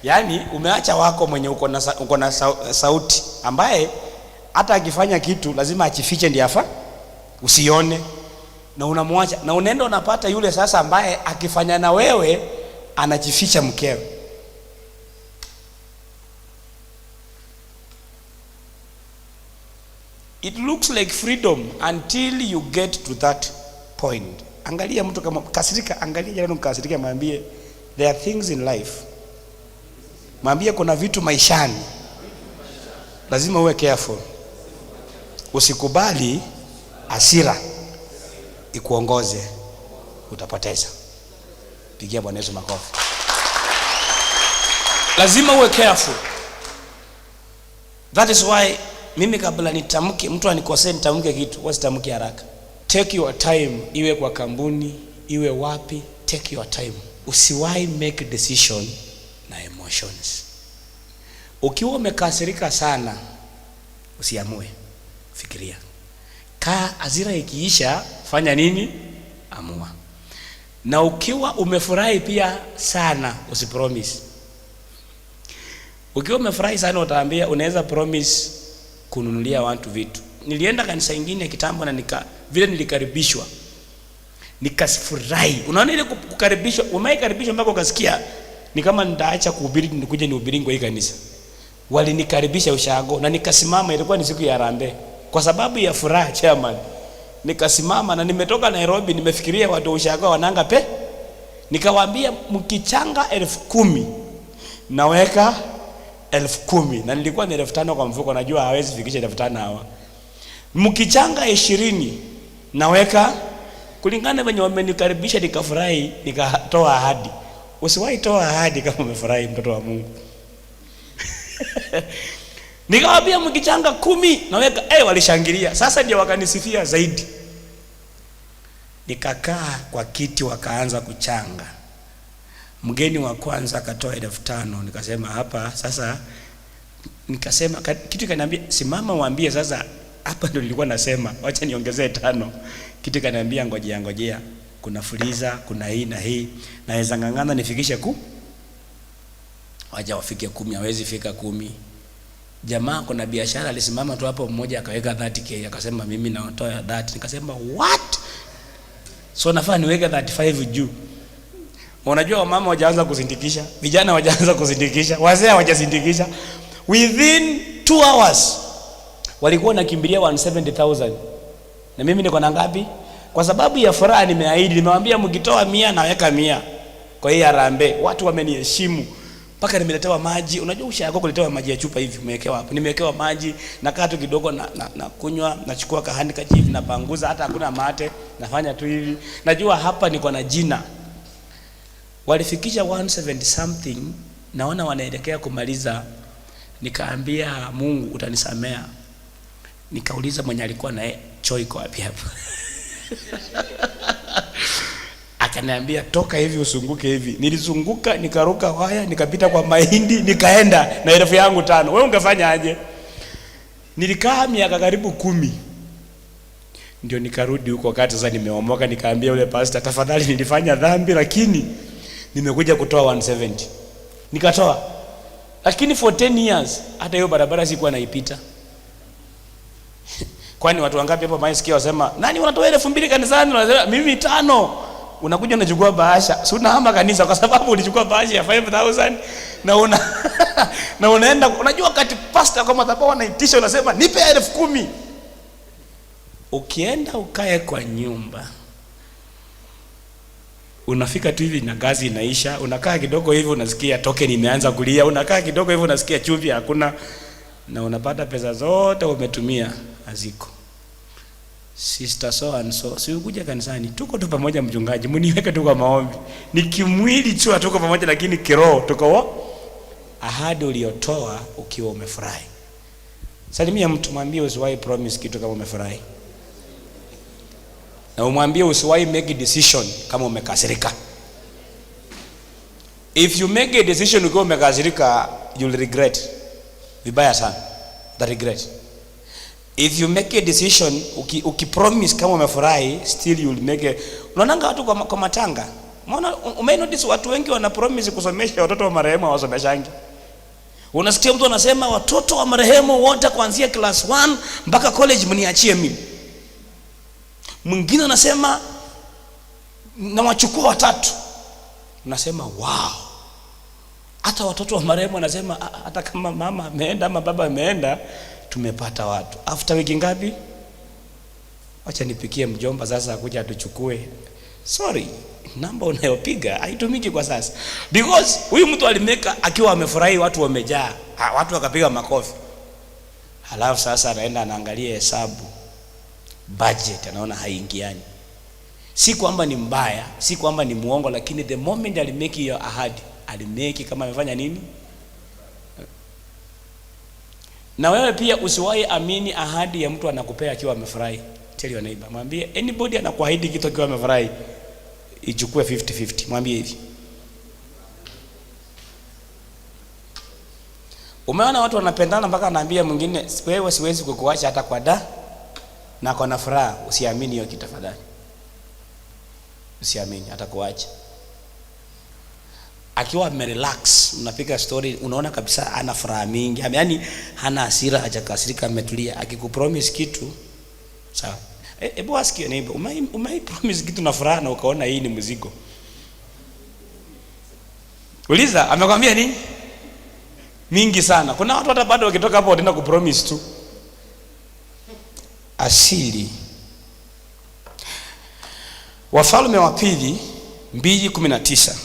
Yani umeacha wako mwenye uko na sauti ambaye hata akifanya kitu lazima achifiche ndiye afa usione, na unamwacha na unaenda unapata yule sasa ambaye akifanya na wewe anajificha mkewe. It looks like freedom until you get to that point. Angalia mtu kama kasirika, angalia jirani mkasirika, mwambie there are things in life. Mwambie kuna vitu maishani lazima uwe careful. Usikubali hasira ikuongoze, utapoteza. Pigia Bwana Yesu makofi. Lazima uwe careful. That is why mimi kabla nitamke, mtu anikosea nitamke kitu, wasitamke haraka. Take your time, iwe kwa kampuni, iwe wapi, take your time. Usiwahi make decision na emotions. Ukiwa umekasirika sana, usiamue, fikiria. Hasira ikiisha, fanya nini? Amua. Na ukiwa umefurahi pia sana, usipromise. Ukiwa umefurahi sana utaambia, unaweza promise kununulia watu vitu. Nilienda kanisa ingine kitambo na vile nilikaribishwa, nikafurahi. Unaona ile kukaribishwa, umeikaribishwa mpaka ukasikia ni kama nitaacha kuhubiri nikuje nihubiri kwa hii kanisa. Walinikaribisha ushago na nikasimama, ilikuwa ni siku ya Harambee. Kwa sababu ya furaha chairman, nikasimama na nimetoka Nairobi, nimefikiria watu ushago wananga nikawaambia mkichanga 10,000 naweka 10,000, na nilikuwa ni 5,000 kwa mfuko, najua hawezi fikisha 5,000 hawa. Mkichanga 20 naweka, kulingana venye wamenikaribisha nikafurahi, nikatoa ahadi. Usiwahi toa ahadi kama umefurahi, mtoto wa Mungu. Nikawaambia mkichanga 10 naweka, walishangilia. Sasa ndio wakanisifia zaidi. Nikakaa kwa kiti wakaanza kuchanga. Mgeni wa kwanza akatoa 5,000. Nikasema hapa sasa, nikasema kitu kaniambia simama waambie sasa, hapa ndio nilikuwa nasema acha niongezee 5. Kitu kaniambia ngojea, kuna fuliza, kuna hii na hii, naweza ngangana nifikishe waja wafike 10, hawezi fika 10. Jamaa kuna biashara alisimama tu hapo, mmoja akaweka 30k, akasema mimi natoa that. Nikasema what? So nafaa niweke 35 juu. Unajua wamama wajaanza kusindikisha, vijana wajaanza kusindikisha, wazee hawajasindikisha. Within 2 hours walikuwa nakimbilia 170,000. Na mimi niko na ngapi? Kwa sababu ya furaha nimeahidi, nimewambia mkitoa 100 naweka 100. Kwa hiyo harambee, watu wameniheshimu. Paka nimeletewa maji. Unajua ushako kuletewa maji ya chupa hivi umewekewa hapo. Nimewekewa maji, nakaa tu kidogo na kunywa, nachukua kahani kajivi na panguza, hata hakuna mate, nafanya tu hivi. Najua hapa niko na jina. Walifikisha 170 something, naona wanaelekea kumaliza. Nikaambia Mungu utanisamea. Nikauliza mwenye alikuwa na choi kwa wapi hapo. Akaniambia toka hivi usunguke hivi. Nilizunguka, nikaruka waya, nikapita kwa mahindi, nikaenda na 1,000 yangu 5. Wewe ungefanya aje? Nilikaa miaka karibu 10. Ndio nikarudi huko wakati sasa nimeomoka, nikaambia yule pastor, tafadhali nilifanya dhambi lakini nimekuja kutoa 170. Nikatoa. Lakini for 10 years hata hiyo barabara sikuwa naipita. Kwani watu wangapi hapo maisikia wasema, "Nani unatoa 2,000 kanisani?" Unasema, "Mimi 5." Unakuja unachukua bahasha. Si unahama kanisa kwa sababu ulichukua bahasha ya 5,000 na unaenda. Unajua wakati pastor kwa madhabahu anaitisha unasema, "Nipe 10,000." Ukienda ukae kwa nyumba, unafika tu hivi na gazi inaisha, unakaa kidogo hivi unasikia token imeanza kulia, unakaa kidogo hivi unasikia chumvi hakuna, na unapata pesa zote umetumia haziko. Sister so and so, si ukuja kanisani, tuko tu pamoja mchungaji, mniweke tu kwa maombi. Ni kimwili tu tuko pamoja, lakini kiroho tuko ahadi uliotoa ukiwa umefurahi. Salimia mtu, mwambie usiwahi promise kitu kama umefurahi. Na umwambie usiwahi make a decision kama umekasirika. If you make a decision ukiwa umekasirika, you'll regret. Vibaya sana. The regret. If you make a decision ukipromise kama umefurahi, still you'll make a. Unaonanga watu kwa matanga. Umeona, umenotice watu wengi wana promise kusomesha watoto wa marehemu hawasomeshangi. Unasikia mtu anasema watoto wa marehemu wote kuanzia class 1 mpaka college mniachie mimi. Mwingine anasema na wachukua 3. Unasema wow. Hata watoto wa marehemu wanasema hata kama mama ameenda ama baba ameenda tumepata watu. After wiki ngapi? Acha nipikie mjomba sasa akuja atuchukue. Sorry, namba unayopiga haitumiki kwa sasa. Because huyu mtu alimeka akiwa amefurahi, watu wamejaa, watu wakapiga makofi. Halafu sasa anaenda anaangalia hesabu, budget, anaona haingiani. Si kwamba ni mbaya, si kwamba ni muongo, lakini the moment alimeki hiyo ahadi, alimeki kama amefanya nini? Na wewe pia usiwahi amini ahadi ya mtu anakupea akiwa amefurahi. Tell your neighbor, mwambie anybody anakuahidi kitu akiwa amefurahi, ichukue 50-50. Mwambie hivi. Umeona watu wanapendana mpaka anaambia mwingine, wewe siwezi kukuacha hata kwa na kwa furaha. Usiamini hiyo kitu tafadhali. Usiamini hata kuacha. Akiwa amerelax, unapiga story, unaona kabisa ana furaha mingi. Yaani hana hasira, hajakasirika, ametulia. Akikupromise kitu, sawa. Hebu asikie neighbor, umai promise kitu na furaha na ukaona hii ni mzigo. Uliza, amekwambia nini? Mingi sana. Kuna watu hata bado wakitoka hapo wataenda kupromise tu. Asili. Wafalme wa Pili 2:19.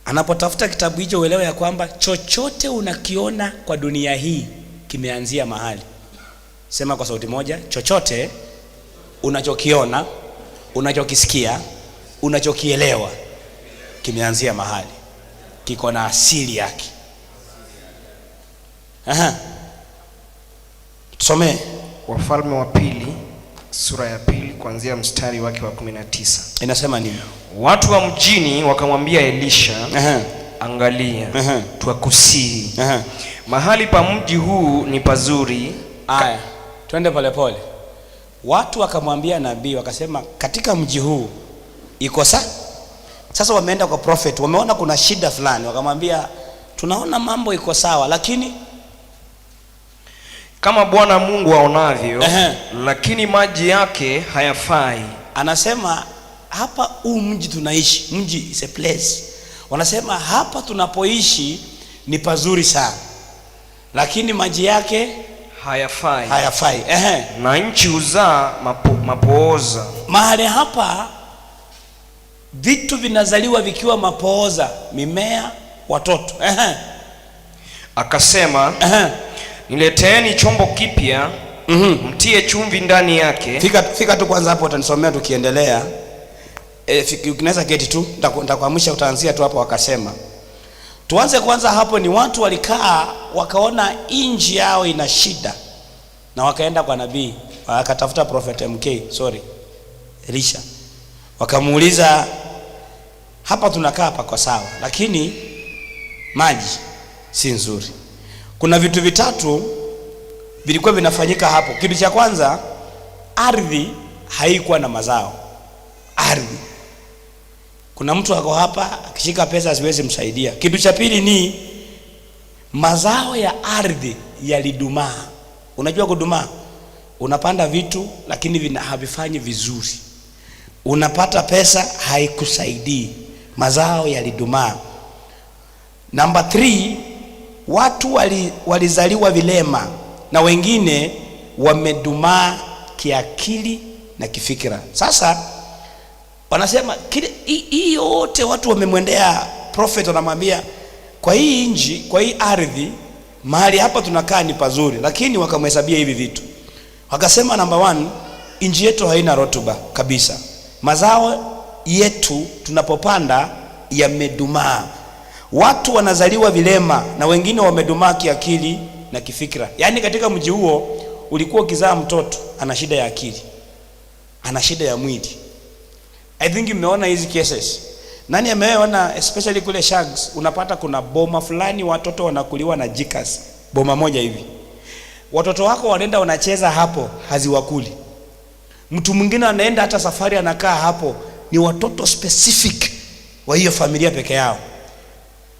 Anapotafuta kitabu hicho uelewe ya kwamba chochote unakiona kwa dunia hii kimeanzia mahali. Sema kwa sauti moja, chochote unachokiona, unachokisikia, unachokielewa kimeanzia mahali. kiko na asili yake. Tusomee Wafalme wa pili sura ya pili kuanzia mstari wake wa 19. Inasema nini? Watu wa mjini wakamwambia Elisha, angalia, twakusihi, mahali pa mji huu ni pazuri. Aya, twende pole pole. Watu wakamwambia nabii, wakasema katika mji huu iko sasa wameenda kwa prophet, wameona kuna shida fulani, wakamwambia tunaona mambo iko sawa, lakini kama Bwana Mungu aonavyo, lakini maji yake hayafai. Anasema hapa huu mji tunaishi, mji is a place. Wanasema hapa tunapoishi ni pazuri sana, lakini maji yake hayafai. Na nchi huzaa mapooza. Mahali hapa vitu vinazaliwa vikiwa mapooza, mimea, watoto. Akasema, nileteeni chombo kipya, mtie chumvi ndani yake. Fika tu kwanza hapo, utanisomea tukiendelea. Ukinaweza keti tu, nitakuamsha, utaanzia tu hapo. Wakasema tuanze kwanza hapo. Ni watu walikaa wakaona inji yao ina shida, na wakaenda kwa nabii, wakatafuta prophet Elisha, wakamuuliza, hapa tunakaa hapa kwa sawa, lakini maji si nzuri. Kuna vitu vitatu vilikuwa vinafanyika hapo. Kitu cha kwanza, ardhi haikuwa na mazao. Ardhi, kuna mtu ako hapa akishika pesa siwezi msaidia. Kitu cha pili ni mazao ya ardhi yalidumaa. Unajua kudumaa, unapanda vitu lakini havifanyi vizuri, unapata pesa haikusaidii, mazao yalidumaa. Number 3, watu walizaliwa vilema na wengine wamedumaa kiakili na kifikira. Sasa wanasema hii yote watu wamemwendea prophet, wanamwambia kwa hii inji, kwa hii ardhi, mahali hapa tunakaa ni pazuri, lakini wakamhesabia hivi vitu. Wakasema number 1, inji yetu haina rotuba kabisa, mazao yetu tunapopanda yamedumaa, watu wanazaliwa vilema na wengine wamedumaa kiakili na kifikira. Yaani katika mji huo ulikuwa ukizaa mtoto ana shida ya akili, ana shida ya mwili. I think mmeona hizi cases. Nani ameona especially kule Shags, unapata kuna boma fulani watoto wanakuliwa na jikas, boma moja hivi. Watoto wako wanaenda wanacheza hapo, haziwakuli. Mtu mwingine anaenda hata safari anakaa hapo, ni watoto specific wa hiyo familia peke yao.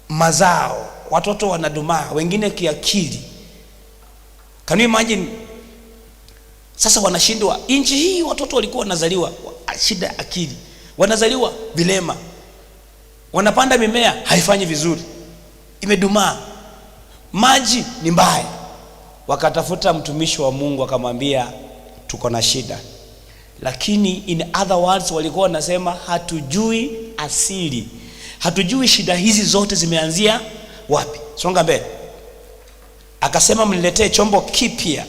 Mazao, watoto wanadumaa, wengine kiakili. Can you imagine? Sasa wanashindwa. Inchi hii watoto walikuwa wanazaliwa shida ya akili, wanazaliwa vilema, wanapanda mimea haifanyi vizuri, imedumaa, maji ni mbaya. Wakatafuta mtumishi wa Mungu, akamwambia tuko na shida, lakini in other words walikuwa wanasema hatujui asili, hatujui shida hizi zote zimeanzia wapi. Songa mbele. Akasema mniletee chombo kipya.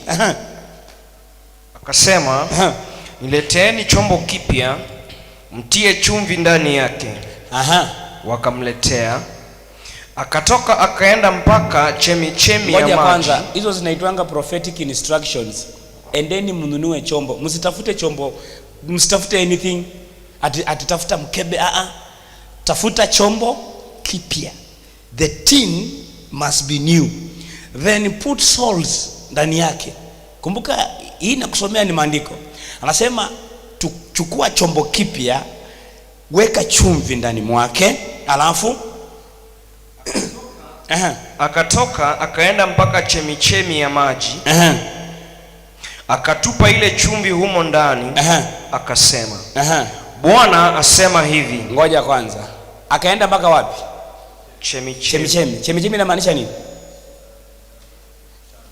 Akasema, nileteeni chombo kipya, mtie chumvi ndani yake. Wakamletea. Akatoka akaenda mpaka chemichemi ya maji. Kwanza hizo zinaitwanga prophetic instructions. Endeni mnunue chombo, msitafute chombo, msitafute anything atitafuta mkebe. Tafuta chombo kipya, the tin must be new, then put salt ndani yake. Kumbuka hii nakusomea ni maandiko. Anasema chukua chombo kipya, weka chumvi ndani mwake, alafu akatoka akaenda mpaka chemichemi ya maji. Akatupa ile chumvi humo ndani. Akasema, Bwana asema hivi. Ngoja kwanza. Akaenda mpaka wapi? Chemichemi. Chemichemi inamaanisha nini?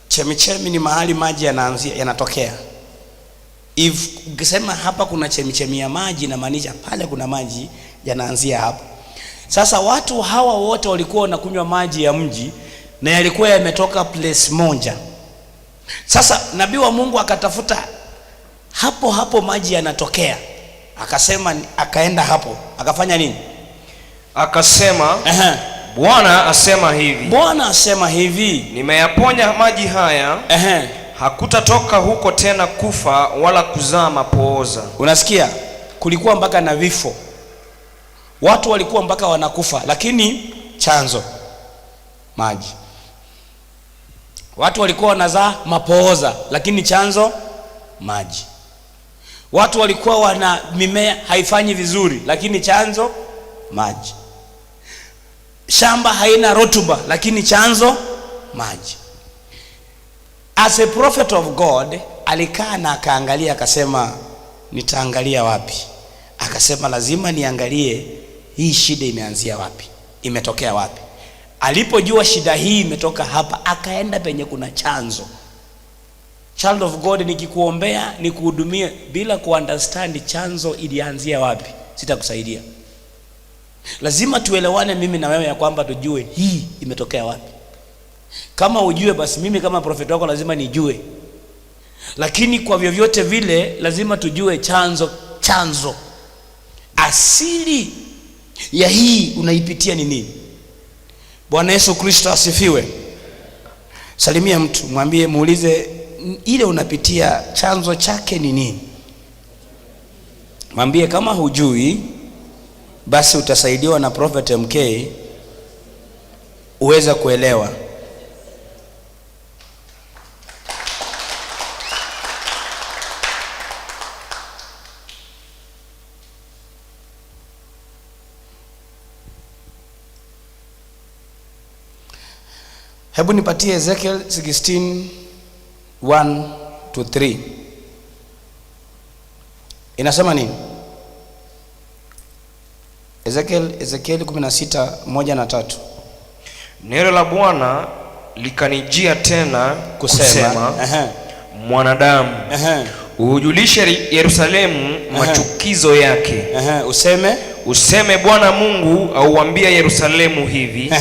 Chemichemi ni mahali maji yanaanzia, yanatokea. If ukisema hapa kuna chemichemi ya maji, inamaanisha pale kuna maji yanaanzia hapo. Sasa watu hawa wote walikuwa wanakunywa maji ya mji na yalikuwa yametoka place moja. Sasa nabii wa Mungu akatafuta hapo hapo maji yanatokea. Akasema akaenda hapo. Akafanya nini? Akasema, Bwana asema hivi. Bwana asema hivi, nimeyaponya maji haya. Hakutatoka huko tena kufa wala kuzaa mapooza. Unasikia? Kulikuwa mpaka na vifo. Watu walikuwa mpaka wanakufa, lakini chanzo maji. Watu walikuwa wanazaa mapooza, lakini chanzo maji. Watu walikuwa wana mimea haifanyi vizuri, lakini chanzo maji. Shamba haina rotuba, lakini chanzo maji. As a prophet of God, alikaa na akaangalia, akasema nitaangalia wapi? Akasema lazima niangalie hii shida imeanzia wapi, imetokea wapi. Alipojua shida hii imetoka hapa, akaenda penye kuna chanzo. Child of God, nikikuombea nikuhudumie bila kuunderstand chanzo ilianzia wapi, sitakusaidia. Lazima tuelewane mimi na wewe ya kwamba tujue hii imetokea wapi. Kama ujue, basi mimi kama prophet wako lazima nijue. Lakini kwa vyovyote vile lazima tujue chanzo. Asili ya hii unaipitia ni nini? Bwana Yesu Kristo asifiwe. Salimia mtu, mwambie, muulize ile unapitia chanzo chake ni nini? Mwambie kama hujui, basi utasaidiwa na Prophet MK uweza kuelewa. Hebu nipatie Ezekiel 16:1-3. Inasema nini? Ezekiel 16:1-3. Neno la Bwana likanijia tena kusema, mwanadamu, ujulishe Yerusalemu machukizo yake. Useme Bwana Mungu auambia Yerusalemu hivi,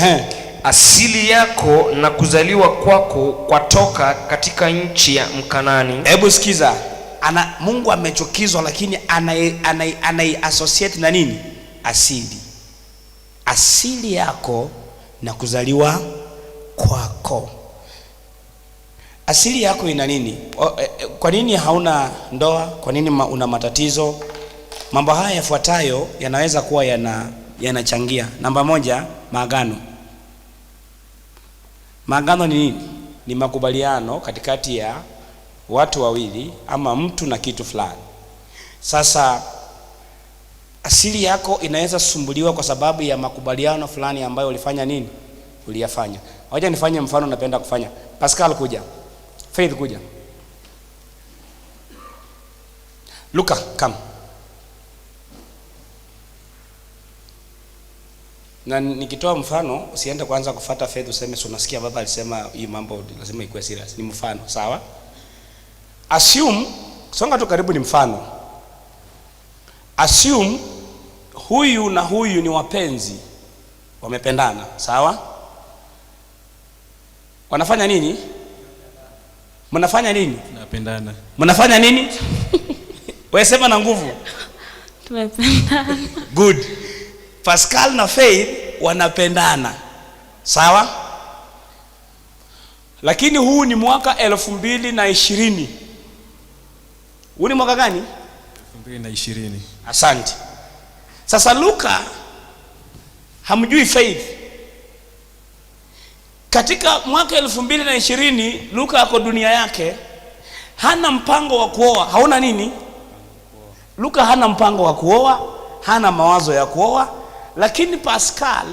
asili yako na kuzaliwa kwako kwatoka katika nchi ya Mkanani. Hebu sikiza, Mungu amechukizwa, lakini anai associate na nini? Asili yako na kuzaliwa kwako. Asili yako ina nini? Kwa nini hauna ndoa? Kwa nini una matatizo? Mambo haya yafuatayo yanaweza kuwa yanachangia. Namba moja, maagano. Maagano ni nini? Ni makubaliano katikati ya watu wawili ama mtu na kitu fulani. Sasa asili yako inaweza sumbuliwa kwa sababu ya makubaliano fulani ambayo ulifanya nini? Uliyafanya. Wacha nifanye mfano napenda kufanya. Pascal kuja. Faith kuja. Luka, come. Na nikitoa mfano usiende kwanza kufuata Faith useme so unasikia baba alisema hii mambo lazima ikuwe serious. Ni mfano, sawa? Assume, songa tu karibu, ni mfano. Assume huyu na huyu ni wapenzi, wamependana, sawa? Wanafanya nini? Mnafanya nini? Tunapendana. Mnafanya nini? Wewe sema na nguvu. Tumependana. Good. Pascal na Faith wanapendana, sawa? Lakini huu ni mwaka 2020. Huu ni mwaka gani? 2020. Asante. Sasa Luka hamjui Faith. Katika mwaka 2020 Luka ako dunia yake, hana mpango wa kuoa. Hauna nini? Luka hana mpango wa kuoa, hana mawazo ya kuoa, lakini Pascal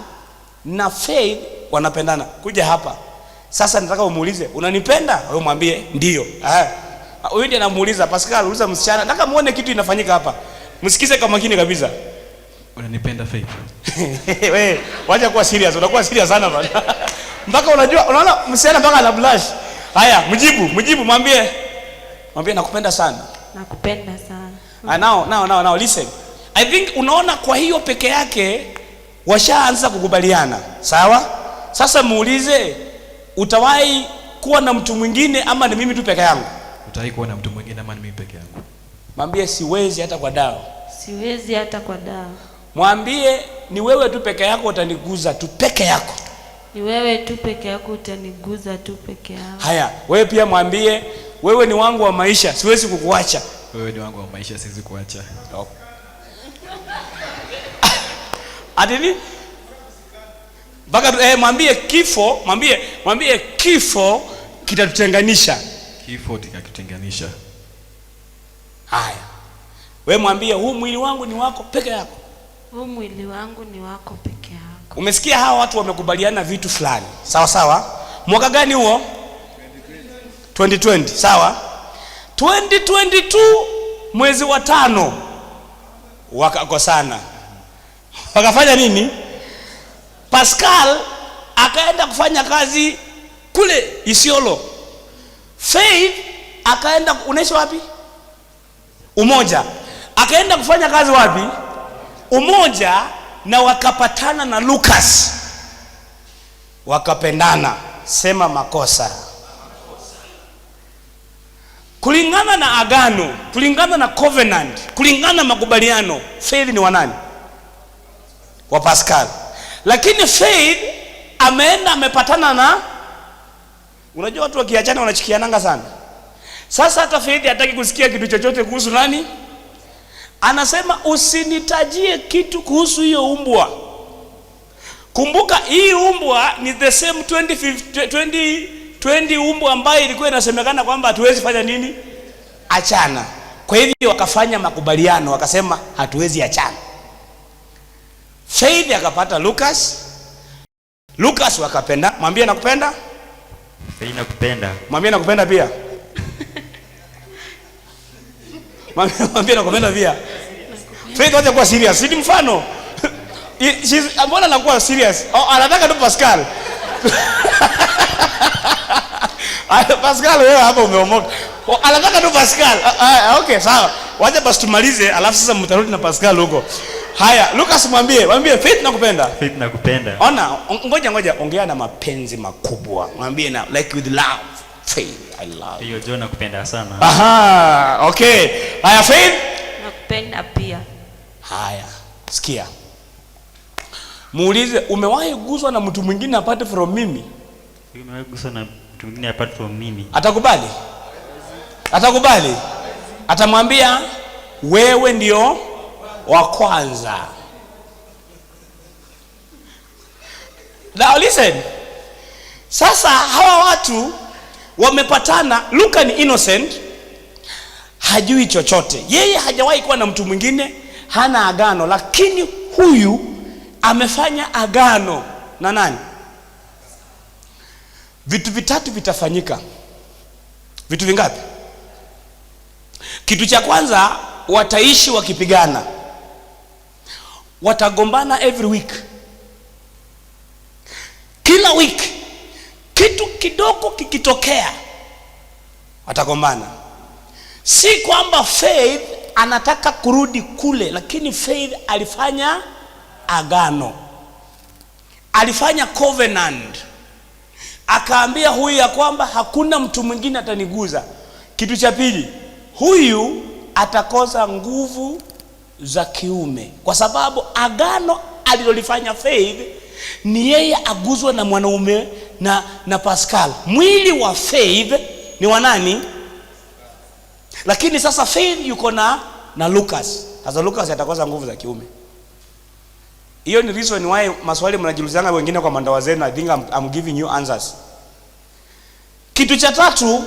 na Faith wanapendana. Kuja hapa. Sasa nataka umuulize, unanipenda? Wewe mwambie ndio. Huyu ndiye anamuuliza Pascal, uliza msichana, nataka muone kitu inafanyika hapa. Msikize kwa makini kabisa. Unanipenda Faith? Wewe wacha kuwa serious, unakuwa serious sana bwana. Mpaka unajua, unaona msichana mpaka ana blush. Haya, mjibu, mwambie nakupenda sana. Nakupenda sana. Now listen. I think unaona, kwa hiyo peke yake washaanza kukubaliana, sawa? Sasa muulize, utawahi kuwa na mtu mwingine ama ni mimi tu peke yangu? Utawahi kuwa na mtu mwingine ama ni mimi peke yangu? Mwambie siwezi hata kwa dawa. Siwezi hata kwa dawa. Mwambie ni wewe tu peke yako utaniguza tu peke yako. Ni wewe tu peke yako utaniguza tu peke yako. Haya, wewe pia mwambie wewe ni wangu wa maisha, siwezi kukuacha. Wewe ni wangu wa maisha, siwezi kuacha. Adili? Baka mwambie kifo, mwambie kifo kitatutenganisha. Kifo kitatutenganisha. Haya. Wewe mwambie huu mwili wangu ni wako peke yako. Huu mwili wangu ni wako peke yako. Umesikia hawa watu wamekubaliana vitu fulani. Sawa sawa? Mwaka gani huo? 2020. Sawa? 2022 mwezi wa 5 wakakosana. Wakafanya nini? Pascal akaenda kufanya kazi kule Isiolo. Faith akaenda, unaishi wapi? Umoja. Akaenda kufanya kazi wapi? Umoja, na wakapatana na Lucas. Wakapendana. Sema makosa. Kulingana na agano, kulingana na covenant, kulingana na makubaliano, Faith ni wa nani? Wa Pascal. Lakini Faith ameenda amepatana na, unajua watu wakiachana wanachikiananga sana. Sasa hata Faith hataki kusikia kitu chochote kuhusu nani? Anasema usinitajie kitu kuhusu hiyo umbwa. Kumbuka hii umbwa ni the same 2020 umbwa ambayo ilikuwa inasemekana kwamba hatuwezi fanya nini? Achana. Kwa hivyo wakafanya makubaliano, wakasema hatuwezi achana. Faith akapata Lucas. Lucas wakapenda. Mwambie nakupenda. Faith nakupenda. Mwambie nakupenda pia. Mwambie nakupenda pia. Faith wacha kuwa serious. Si mfano. Mbona anakuwa serious? Anataka tu Pascal. Pascal wewe hapa umeomoka. Anataka tu Pascal. Okay, sawa. Wacha basi tumalize, alafu sasa mtarudi na Pascal huko. Haya, Lucas mwambie Faith nakupenda. Faith nakupenda. Ona, ngoja ongea na mapenzi makubwa. Mwambie na like with love. Faith, I love. Hiyo John nakupenda sana. Aha, okay. Haya Faith? Nakupenda pia. Haya, sikia. Muulize, umewahi guswa na mtu mwingine apart from mimi? Umewahi guswa na mtu mwingine apart from mimi? Atakubali? Atakubali? Atamwambia wewe ndio wa kwanza. Now listen. Sasa hawa watu wamepatana. Luka ni innocent, hajui chochote. Yeye hajawahi kuwa na mtu mwingine, hana agano, lakini huyu amefanya agano na nani? Vitu vitatu vitafanyika. Vitu vingapi? Kitu cha kwanza, wataishi wakipigana. Watagombana every week. Kila week kitu kidogo kikitokea watagombana. Si kwamba Faith anataka kurudi kule, lakini Faith alifanya agano. Alifanya covenant. Akaambia huyu ya kwamba hakuna mtu mwingine ataniguza. Kitu cha pili, huyu atakosa nguvu za kiume, kwa sababu agano alilolifanya Faith ni yeye aguzwe na mwanaume na Pascal. Mwili wa Faith ni wa nani? Lakini sasa Faith yuko na Lucas. Sasa Lucas atakosa nguvu za kiume. Hiyo ni reason why maswali mnajulizana wengine kwa mandawa zenu. I think I'm giving you answers. Kitu cha tatu,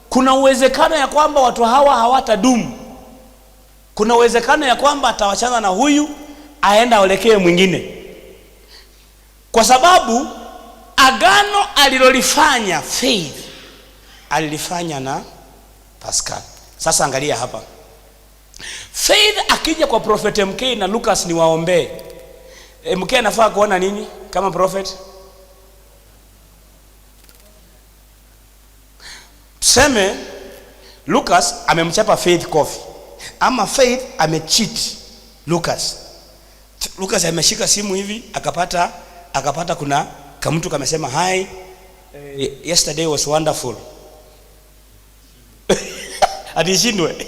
kuna uwezekano ya kwamba watu hawa hawatadumu. Kuna uwezekano ya kwamba atawachana na huyu aenda aelekee mwingine, kwa sababu agano alilolifanya Faith alilifanya na Pascal. Sasa angalia hapa. Faith akija kwa Prophet MK na Lucas ni waombee. MK anafaa kuona nini kama prophet? Tuseme Lucas amemchapa Faith kofi, ama Faith amecheat Lucas. Lucas ameshika simu hivi akapata kuna mtu kamesema hi, yesterday was wonderful. Atishindwe.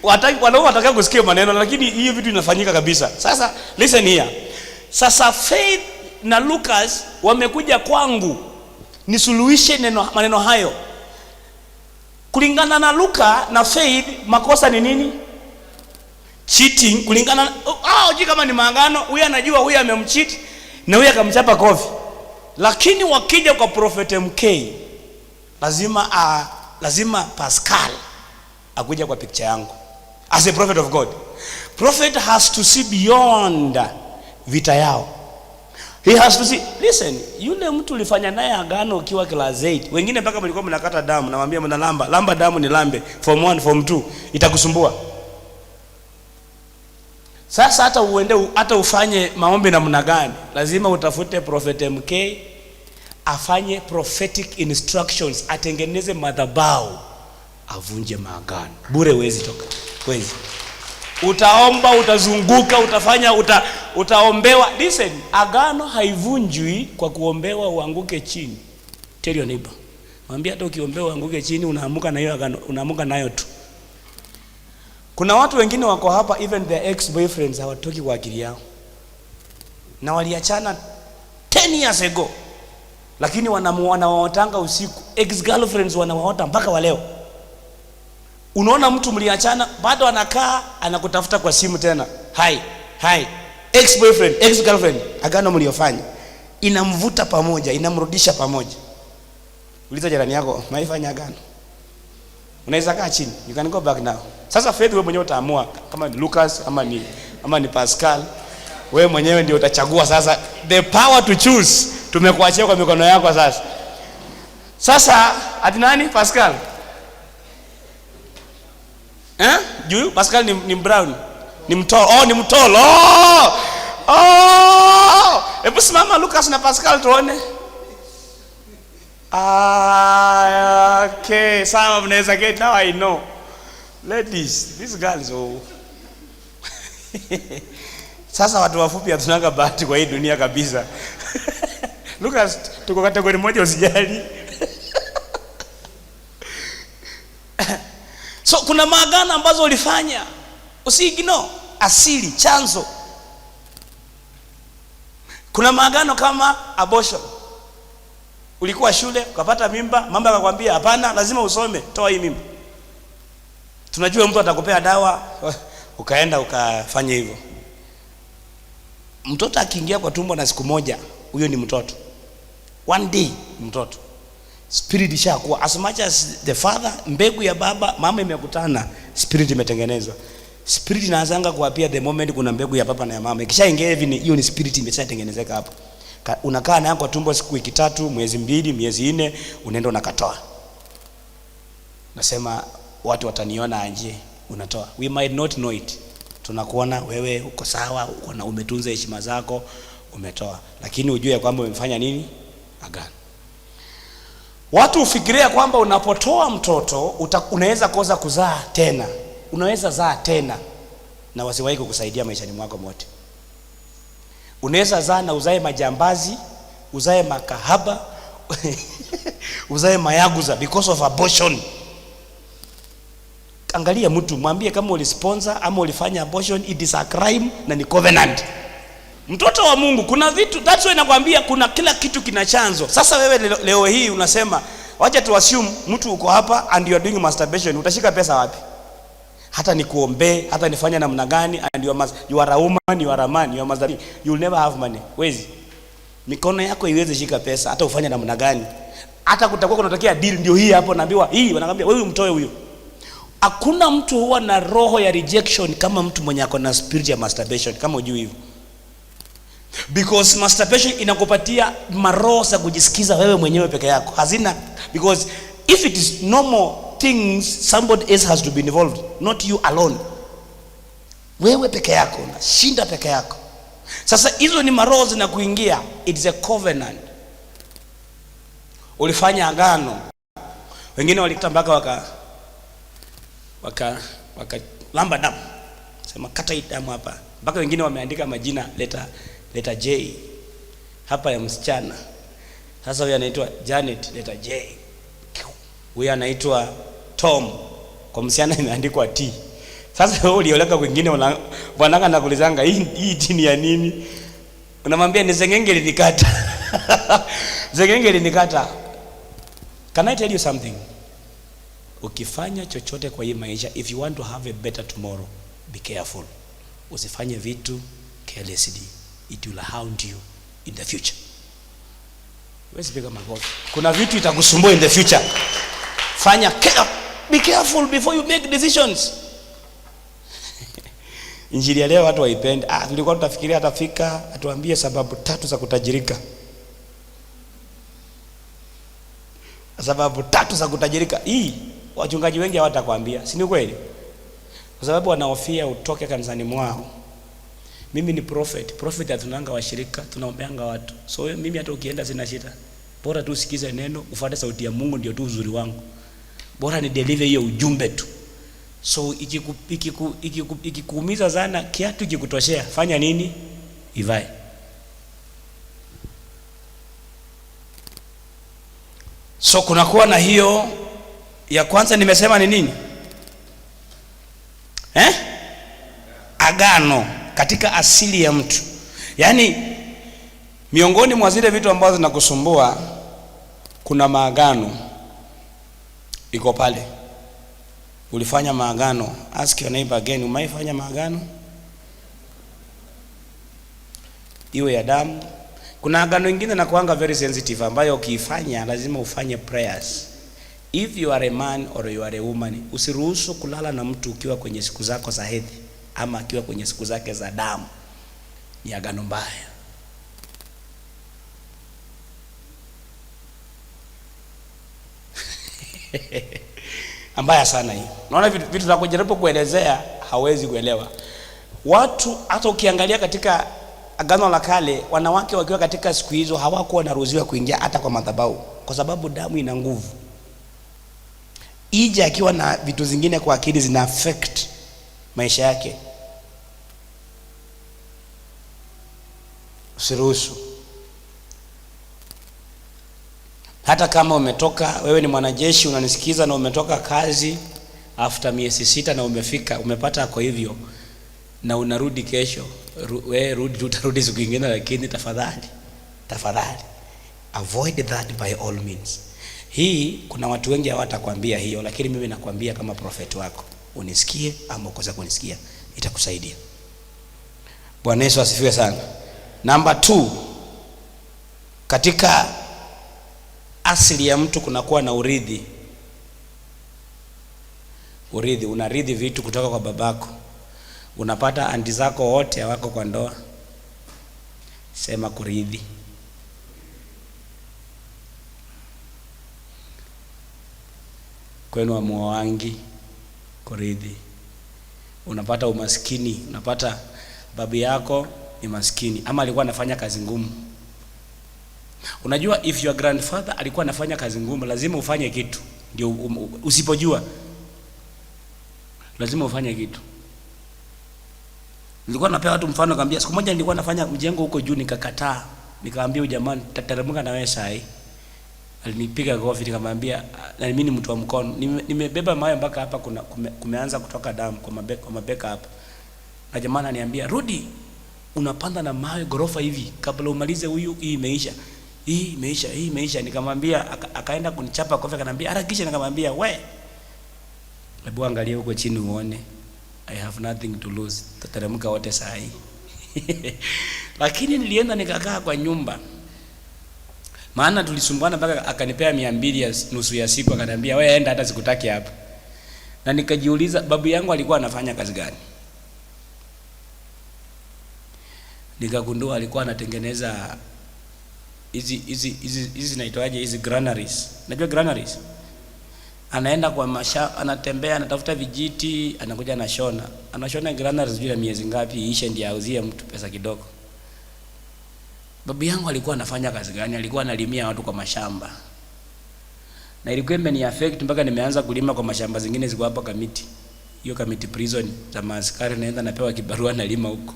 wanaume wataka kusikia maneno, lakini hiyo vitu inafanyika kabisa. Sasa listen here. Sasa Faith na Lucas wamekuja kwangu nisuluhishe maneno hayo. Kulingana na Luka na Faith, makosa ni nini? Cheating. Kulingana hujui kama ni maagano, huyu anajua huyu amemcheat na huyu akamchapa kofi. Lakini wakija kwa Prophet MK, lazima Pascal akuja kwa picture yangu as a prophet of God. Prophet has to see beyond vita yao. He has to see. Listen, yule mtu ulifanya naye agano ukiwa class 8. Wengine mpaka mlikuwa mnakata damu, namwambia mnalamba damu ni lambe form 1 form 2 itakusumbua. Sasa hata ufanye maombi namna gani, lazima utafute Prophet MK afanye prophetic instructions, atengeneze madhabahu, avunje maagano. Bure huwezi toka. Kweli. Utaomba, utazunguka, utafanya, utaombewa. Listen, agano haivunjwi kwa kuombewa uanguke chini. Tell your neighbor. Mwambie hata ukiombewa uanguke chini unaamuka na hiyo agano, unaamuka nayo tu. Kuna watu wengine wako hapa, even their ex-boyfriends hawatoki kwa akili yao. Na waliachana 10 years ago. Lakini wanawaotanga usiku. Ex-girlfriends wanawaota mpaka wa leo. Unaona mtu mliachana, bado anakaa anakutafuta kwa simu tena. Hi. Ex-boyfriend, ex-girlfriend, agano mliofanya inamvuta pamoja, inamrudisha pamoja. Uliza jirani yako, maifanya agano. Unaweza kaa chini. You can go back now. Sasa Faith wewe mwenyewe utaamua kama ni Lucas ama ni Pascal. Wewe mwenyewe ndio utachagua sasa. The power to choose tumekuachia kwa mikono yako sasa. Sasa ati nani Pascal? Juu Pascal ni brown. Ni mtolo. Ni mtolo. Hebu simama Lucas na Pascal tuone. Okay, sawa, mnaweza get. Now I know. Ladies, this girl is Sasa watu wafupi hatunanga bahati kwa hii dunia kabisa. Lucas, tuko kategori moja, usijali. So kuna maagano ambazo ulifanya, usiignore asili, chanzo. Kuna maagano kama abortion. Ulikuwa shule, ukapata mimba, mama akakwambia hapana, lazima usome, toa hii mimba. Tunajua mtu atakupea dawa, ukaenda ukafanya hivyo. Mtoto akiingia kwa tumbo na siku moja, huyo ni mtoto. One day mtoto. Spirit ishakuwa, as much as the father, mbegu ya baba, mama imekutana, spirit imetengenezwa. Spirit inaanza kuapia the moment kuna mbegu ya baba na ya mama. Ikishaingia hivi, hiyo ni spirit imeshatengenezeka hapo. Unakaa nayo kwa tumbo siku wiki 3, mwezi 2, miezi 4, unaenda unakatoa. Nasema watu wataniona aje, unatoa. We might not know it. Tunakuona wewe uko sawa, umetunza heshima zako, umetoa. Lakini ujue kwamba umefanya nini? Agano. Watu ufikiria kwamba unapotoa mtoto unaweza koza kuzaa tena. Unaweza zaa tena na wasiwahi kukusaidia maishani mwako mote. Unaweza zaa na uzae majambazi, uzae makahaba, uzae mayaguza because of abortion. Angalia mtu, mwambie kama ulisponsor ama ulifanya abortion, it is a crime na ni covenant. Mtoto wa Mungu, kuna vitu, that's why nakwambia kuna kila kitu kina chanzo. Sasa wewe leo hii unasema, wacha tu assume mtu uko hapa and you are doing masturbation, utashika pesa wapi? Hata nikuombe, hata nifanye namna gani, and you are a woman, you are a man, you are masculine, you will never have money. Wezi. Mikono yako iweze shika pesa, hata ufanye namna gani. Hata kutakuwa kunatokea deal, ndio hii hapo naambiwa, hii wanakuambia wewe mtoe huyo. Hakuna mtu huwa na roho ya rejection kama mtu mwenye ako na spirit ya masturbation, kama ujui hivyo. Because masturbation inakupatia maroho za kujisikiza wewe mwenyewe peke yako. Hazina, because if it is normal things, somebody else has to be involved, not you alone. Wewe peke yako, unashinda peke yako. Sasa hizo ni maroho zinakuingia. It's a covenant. Ulifanya agano. Wengine walikutambaka waka lamba damu. Sema kata hii damu hapa. Mpaka wengine wameandika majina letter J hapa ya msichana. Sasa huyu anaitwa Janet, letter J. Huyu anaitwa Tom, kwa msichana imeandikwa T. Sasa wewe ulioleka kwingine bwananga nakulizanga hii chini ya nini? Unamwambia ni zengenge linikata. Zengenge linikata. Can I tell you something? Ukifanya chochote kwa hii maisha, if you want to have a better tomorrow, be careful. Usifanye vitu carelessly. It will haunt you in the future. Wewe piga magoti. Kuna vitu itakusumbua in the future. Fanya be careful before you make decisions. Injili ya leo watu waipende. Tulikuwa tutafikiria atafika atuambie sababu 3 za kutajirika. Sababu 3 za kutajirika. Hii wachungaji wengi hawatakwambia, si ni kweli? Kwa sababu wanaofia utoke kanisani mwao. Mimi ni prophet hatunanga washirika, tunaombeanga watu. So mimi hata ukienda sina shida. Bora tu usikize neno, ufuate sauti ya Mungu, ndio tu uzuri wangu. Bora ni deliver hiyo ujumbe tu. So ikikuumiza sana, kiatu kikutoshea, fanya nini? Ivae. So kunakuwa na hiyo ya kwanza nimesema ni nini? Agano katika asili ya mtu. Yaani miongoni mwa zile vitu ambazo zinakusumbua kuna maagano. Iko pale. Ulifanya maagano. Ask your neighbor again, umeifanya maagano? Iwe ya damu. Kuna agano ingine na kuanga very sensitive ambayo ukiifanya lazima ufanye prayers. If you are a man or you are a woman, usiruhusu kulala na mtu ukiwa kwenye siku zako za hedhi ama akiwa kwenye siku zake za damu. Ni agano mbaya. Ambaya sana hii. Unaona vitu za kujaribu kuelezea hawezi kuelewa. Watu hata ukiangalia katika Agano la Kale, wanawake wakiwa katika siku hizo hawakuwa wanaruhusiwa kuingia hata kwa madhabahu kwa sababu damu ina nguvu. Ije akiwa na vitu zingine kwa akili zina affect maisha yake. Usiruhusu. Hata kama umetoka, wewe ni mwanajeshi unanisikiza na umetoka kazi after miezi 6 na umepata kwa hivyo na unarudi kesho, wewe utarudi siku nyingine, lakini tafadhali avoid that by all means. Hii kuna watu wengi hawatakwambia hiyo, lakini mimi nakwambia kama prophet wako, unisikie ama ukose kunisikia, itakusaidia. Bwana Yesu asifiwe sana. Number 2, katika asili ya mtu kunakuwa na urithi. Unarithi vitu kutoka kwa babako. Unapata anti zako wote hawako kwa ndoa. Sema kurithi. Kwenu amuoangi kurithi. Unapata umaskini, unapata babu yako ni maskini ama alikuwa anafanya kazi ngumu. Unajua if your grandfather alikuwa anafanya kazi ngumu, lazima ufanye kitu. Ndio usipojua lazima ufanye kitu. Nilikuwa napewa watu mfano, nikamwambia siku moja nilikuwa nafanya mjengo huko juu nikakataa. Nikamwambia huyu jamani tateremka na wewe saa hii. Alinipiga kofi, nikamwambia na mimi ni mtu wa mkono. Nimebeba mawe mpaka hapa kumeanza kutoka damu kwa mabeka hapa. Na jamaa ananiambia rudi, unapanda na mawe gorofa hivi kabla umalize hii imeisha. Nikamwambia akaenda kunichapa kofi, akaniambia harakisha. Nikamwambia we, hebu angalia huko chini uone, I have nothing to lose. Tateremka wote saa hii. Lakini nilienda nikakaa kwa nyumba. Maana tulisumbuana mpaka akanipea 200 ya nusu ya siku, akaniambia wewe enda, hata sikutaki hapa. Na nikajiuliza babu yangu alikuwa anafanya kazi gani? Nikagundua alikuwa anatengeneza hizi naitwaje, hizi granaries. Unajua granaries? Anaenda kwa anatembea, anatafuta vijiti, anakuja anashona granaries bila miezi ngapi iishe, ndio auzie mtu pesa kidogo. Babu yangu alikuwa anafanya kazi gani? Alikuwa analimia watu kwa mashamba. Na ilikuwa imeni affect mpaka nimeanza kulima kwa mashamba zingine ziko hapa Kamiti. Hiyo Kamiti prison za maaskari, naenda napewa kibarua na lima huko.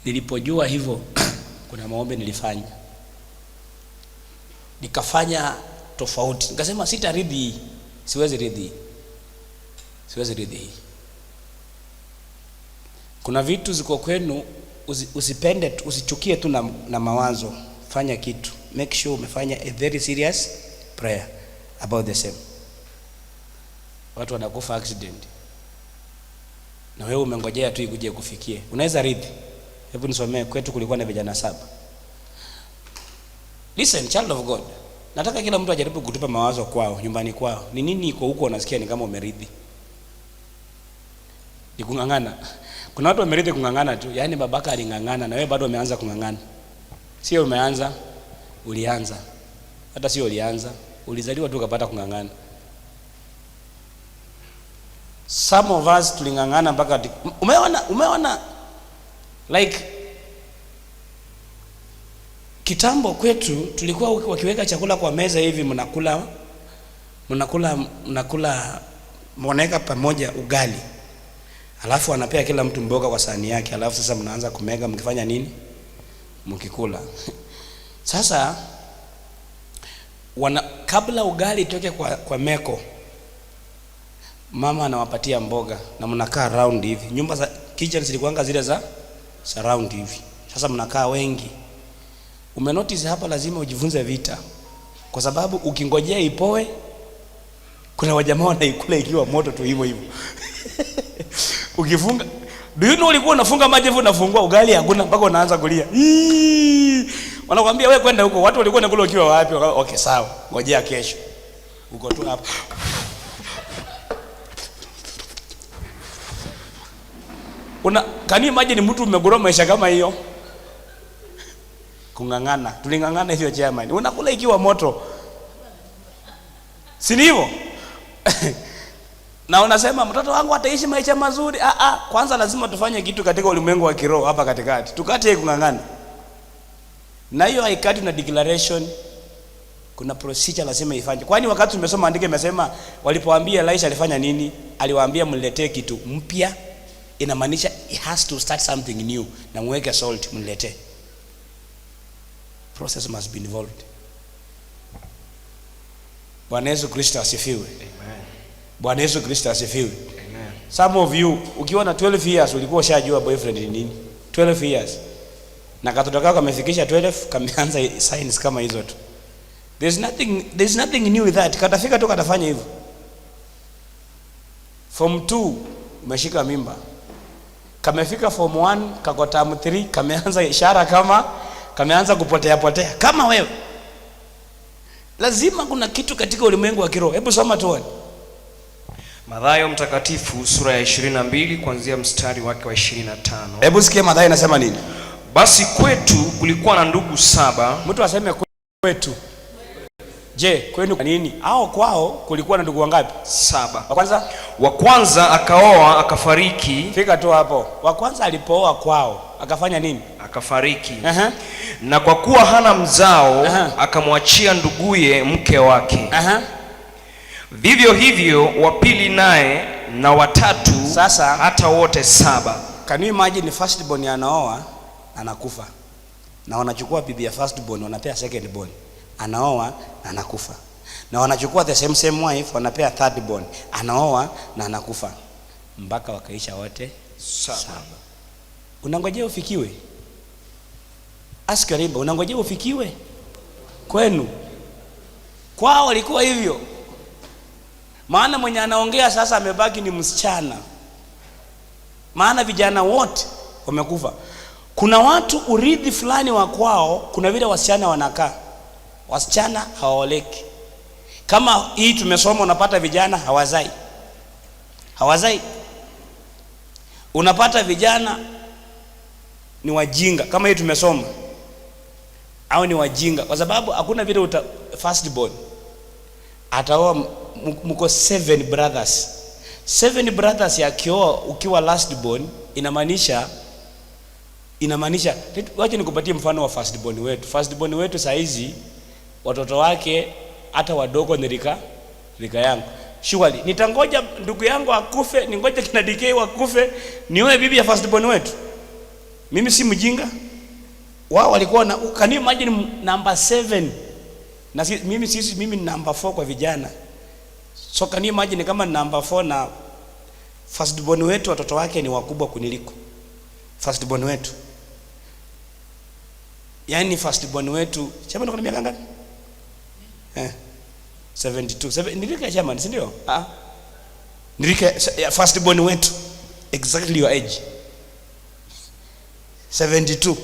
Nilipojua hivyo kuna maombi nilifanya. Nikafanya tofauti. Nikasema sitarithi, siwezi rithi. Kuna vitu ziko kwenu, usipende, usichukie tu na mawazo. Fanya kitu, make sure umefanya a very serious prayer about the same. Watu wanakufa accident na wewe umengojea tu ikuje kufikie, unaweza ridhi? Hebu nisomee, kwetu kulikuwa na vijana 7. Listen, child of God, nataka kila mtu ajaribu kutupa mawazo kwao, nyumbani kwao. Ni nini iko huko unasikia ni kama umeridhi? Ni kungangana. Kuna watu wameridhi kungangana tu, yaani babaka alingangana na wewe bado umeanza kungangana. Sio umeanza, ulianza. Hata sio ulianza, ulizaliwa tu ukapata kungangana. Some of us tulingangana mpaka umeona like kitambo kwetu tulikuwa wakiweka chakula kwa meza hivi, mnakula mwanaweka pamoja ugali, alafu wanapea kila mtu mboga kwa sahani yake, alafu sasa mnaanza kumega mkifanya nini? Mkikula. Sasa kabla ugali itoke kwa meko, mama anawapatia mboga na mnakaa round hivi. Nyumba za kitchen zilikuanga zile za round hivi. Sasa mnakaa wengi. Umenotice hapa lazima ujifunze vita, kwa sababu ukingojea ipoe, kuna wajamaa wanaikula ikiwa moto tu hivyo hivyo. Ukifunga, do you know ulikuwa unafunga maji hivyo, unafungua ugali hakuna, mpaka unaanza kulia. Wanakuambia wewe kwenda huko, watu walikuwa wanakula ukiwa wapi? Okay, sawa, ngojea kesho. Uko tu hapa. Kani imagine mtu umegoroa maisha kama hiyo? Kungangana. Tulingangana hivyo chairman. Unakula ikiwa moto. Si ndivyo? Na unasema mtoto wangu ataishi maisha mazuri. Kwanza lazima tufanye kitu katika ulimwengu wa kiroho hapa katikati. Tukate kungangana. Na hiyo haikati na declaration. Kuna procedure lazima ifanye. Kwani wakati tumesoma andike imesema walipoambia Elisha alifanya nini? Aliwaambia mniletee kitu mpya. Inamaanisha he has to start something new, na mweke salt mniletee. Process must be involved. Bwana Yesu Kristo asifiwe. Amen. Bwana Yesu Kristo asifiwe. Amen. Some of you ukiwa na 12 years ulikuwa ushajua boyfriend ni nini? 12 years. Na katoto kako kamefikisha 12, kameanza signs kama hizo tu. There's nothing new with that. Katafika tu katafanya hivyo. Form 2 umeshika mimba. Kamefika form 1, kako term 3, kameanza ishara kama kameanza kupotea kama wewe. Lazima kuna kitu katika ulimwengu wa kiroho. Hebu soma tuone. Mathayo mtakatifu sura ya 22 kuanzia mstari wake wa 25. Hebu sikia Mathayo inasema nini? Basi kwetu kulikuwa na ndugu 7. Mtu aseme kwetu. Je, kwenu nini? Hao kwao kulikuwa na ndugu wangapi? 7. Wa kwanza akaoa akafariki. Fika tu hapo. Wa kwanza alipooa kwao akafanya nini? Akafariki. Na kwa kuwa hana mzao, akamwachia nduguye mke wake. Vivyo hivyo wa pili naye, na watatu, sasa hata wote 7. Can you imagine first born anaoa anakufa, na wanachukua bibi ya first born wanapea second born, anaoa na anakufa, na wanachukua the same wife wanapea third born, anaoa na anakufa, mpaka wakaisha wote 7. Unangojea ufikiwe? Ask your neighbor, unangojea ufikiwe? Kwenu kwao walikuwa hivyo. Maana mwenye anaongea sasa amebaki ni msichana, maana vijana wote wamekufa. Kuna watu urithi fulani wa kwao, kuna vile wasichana wanakaa, wasichana hawaoleki. Kama hii tumesoma, unapata vijana hawazai. Unapata vijana ni wajinga, kama hii tumesoma, au ni wajinga kwa sababu hakuna vile first born ataoa. Mko 7 brothers. 7 brothers ya kioa ukiwa last born, inamaanisha wacha nikupatie mfano wa first born wetu. First born wetu saa hizi watoto wake hata wadogo ni rika yangu. Surely nitangoja ndugu yangu akufe, ningoje kina DK wakufe niwe bibi ya first born wetu? Mimi si mjinga. Wao walikuwa na, can you imagine number 7? Na mimi number 4 kwa vijana. So can you imagine kama number 4 na first born wetu watoto wake ni wakubwa kuniliko? first born wetu. Yaani first born wetu, chama kuna miaka ngapi? 72. Nilika chama, si ndio? Nilika first born wetu. Exactly your age. 72.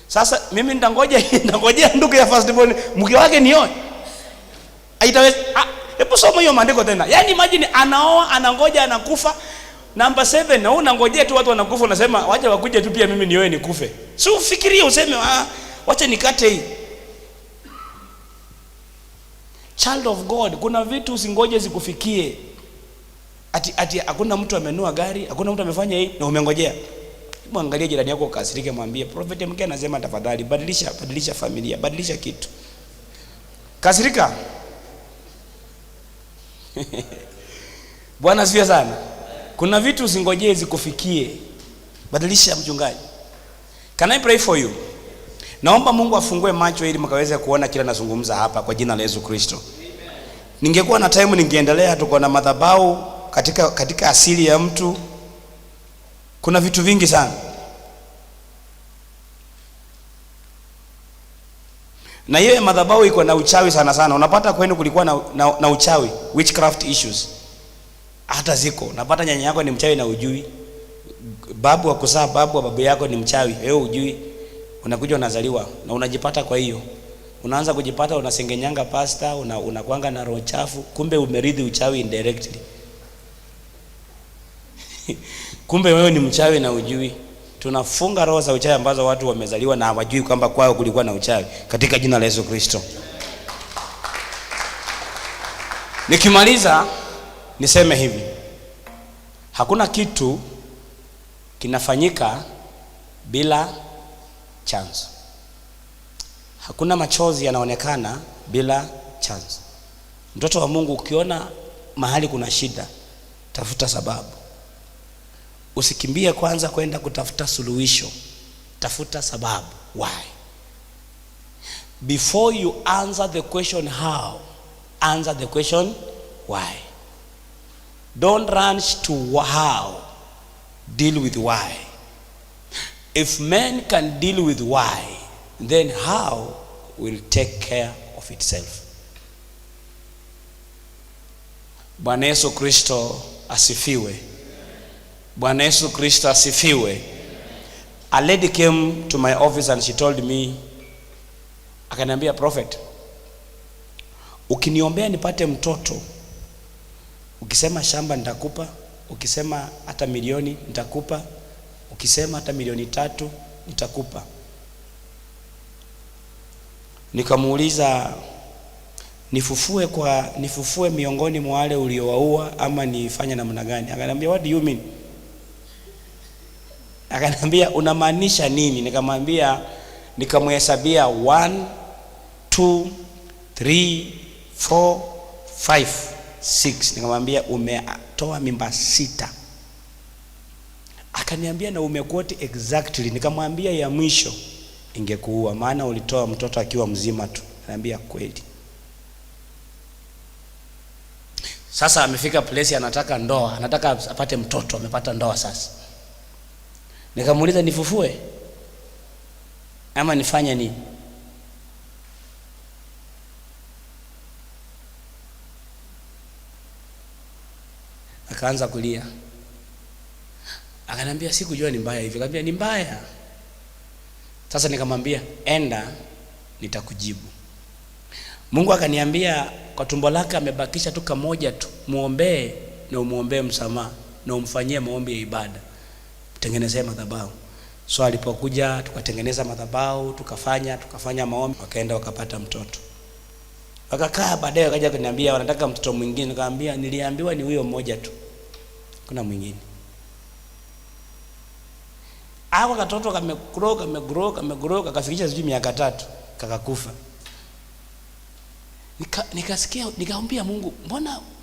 Sasa mimi nitangojea ndugu ya first born mke wake nioe. Haitaweza. Hebu soma hiyo maandiko tena. Yaani imagine anaoa, anangoja, anakufa. Number 7 na unangojea tu watu wanakufa, unasema wacha wakuje tu pia mimi nioe nikufe. Si ufikirie useme wacha nikate hii. Child of God, kuna vitu usingoje zikufikie. Ati hakuna mtu amenua gari, hakuna mtu amefanya hii na umengojea. Hebu angalia jirani yako ukasirike, mwambie prophet mke anasema tafadhali badilisha familia, badilisha kitu. Kasirika. Bwana asifiwe sana. Kuna vitu usingojee zikufikie. Badilisha mchungaji. Can I pray for you? Naomba Mungu afungue macho ili mkaweze kuona kila nazungumza hapa kwa jina la Yesu Kristo. Ningekuwa na time ningeendelea, tuko na madhabahu katika asili ya mtu. Kuna vitu vingi sana. Na hiyo madhabahu iko na uchawi sana. Unapata kwenu kulikuwa na uchawi, witchcraft issues. Hata ziko. Unapata nyanya yako ni mchawi na ujui. Babu wa kuzaa babu wa babu yako ni mchawi, wewe ujui. Unakuja unazaliwa na unajipata, kwa hiyo unaanza kujipata unasengenyanga pasta, unakuanga na roho chafu, kumbe umerithi uchawi indirectly. Kumbe wewe ni mchawi na ujui. Tunafunga roho za uchawi ambazo watu wamezaliwa na hawajui kwamba kwao kulikuwa na uchawi katika jina la Yesu Kristo. Nikimaliza niseme hivi. Hakuna kitu kinafanyika bila chance. Hakuna machozi yanaonekana bila chance. Mtoto wa Mungu, ukiona mahali kuna shida, tafuta sababu. Usikimbie kwanza kwenda kutafuta suluhisho. Tafuta sababu. Why? Before you answer the question how, answer the question why. Don't rush to how, deal with why. If men can deal with why, then how will take care of itself. Bwana Yesu Kristo asifiwe. Bwana Yesu Kristo asifiwe. A lady came to my office and she told me, akaniambia, prophet, ukiniombea nipate mtoto, ukisema shamba nitakupa, ukisema hata milioni nitakupa, ukisema hata milioni 3 nitakupa. Nikamuuliza, nifufue miongoni mwa wale uliowaua ama nifanye namna gani? Akaniambia, what do you mean? Akaniambia, unamaanisha nini? Nikamwambia, nikamhesabia 1 2 3 4 5 6. Nikamwambia, umetoa mimba 6. Akaniambia, na umequote exactly. Nikamwambia, ya mwisho ingekuua, maana ulitoa mtoto akiwa mzima tu. Ananiambia, kweli. Sasa amefika place anataka ndoa, anataka apate mtoto, amepata ndoa sasa. Nikamuuliza, nifufue ama nifanye nini? Akaanza kulia. Akaniambia, sikujua ni mbaya hivi. Akaniambia, ni mbaya. Sasa nikamwambia, enda nitakujibu. Mungu akaniambia, kwa tumbo lake amebakisha tu kamoja tu, muombee na umuombee msamaha na umfanyie maombi ya ibada. Tengenezea madhabahu. So alipokuja tukatengeneza madhabahu, tukafanya maombi, wakaenda wakapata mtoto. Wakakaa, baadaye wakaja kuniambia wanataka mtoto mwingine. Nikamwambia, niliambiwa ni huyo mmoja tu, kuna mwingine. Hapo katoto kamegrow kakafikisha sijui miaka 3 kakakufa. Nikasikia, nikamwambia Mungu,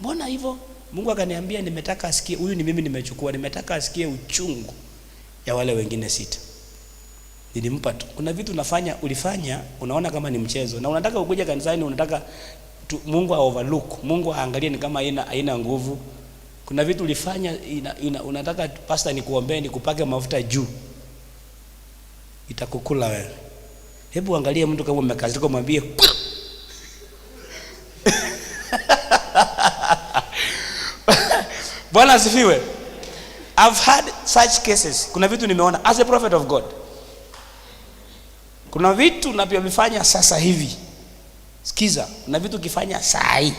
mbona hivyo? Mungu akaniambia, nimetaka asikie, huyu ni mimi nimechukua, nimetaka asikie uchungu ya wale wengine 6. Nilimpa tu. Kuna vitu ulifanya unaona kama ni mchezo, na unataka ukuje kanisani unataka Mungu overlook, Mungu aangalie ni kama haina nguvu. Kuna vitu ulifanya unataka pastor nikuombee nikupake mafuta juu. itakukula wewe. Hebu angalie mtu kama umekazika, mwambie Bwana asifiwe. I've had such cases. Kuna vitu nimeona as a prophet of God. Kuna vitu unavyovifanya sasa hivi. Sikiza, kuna vitu ukifanya saa hii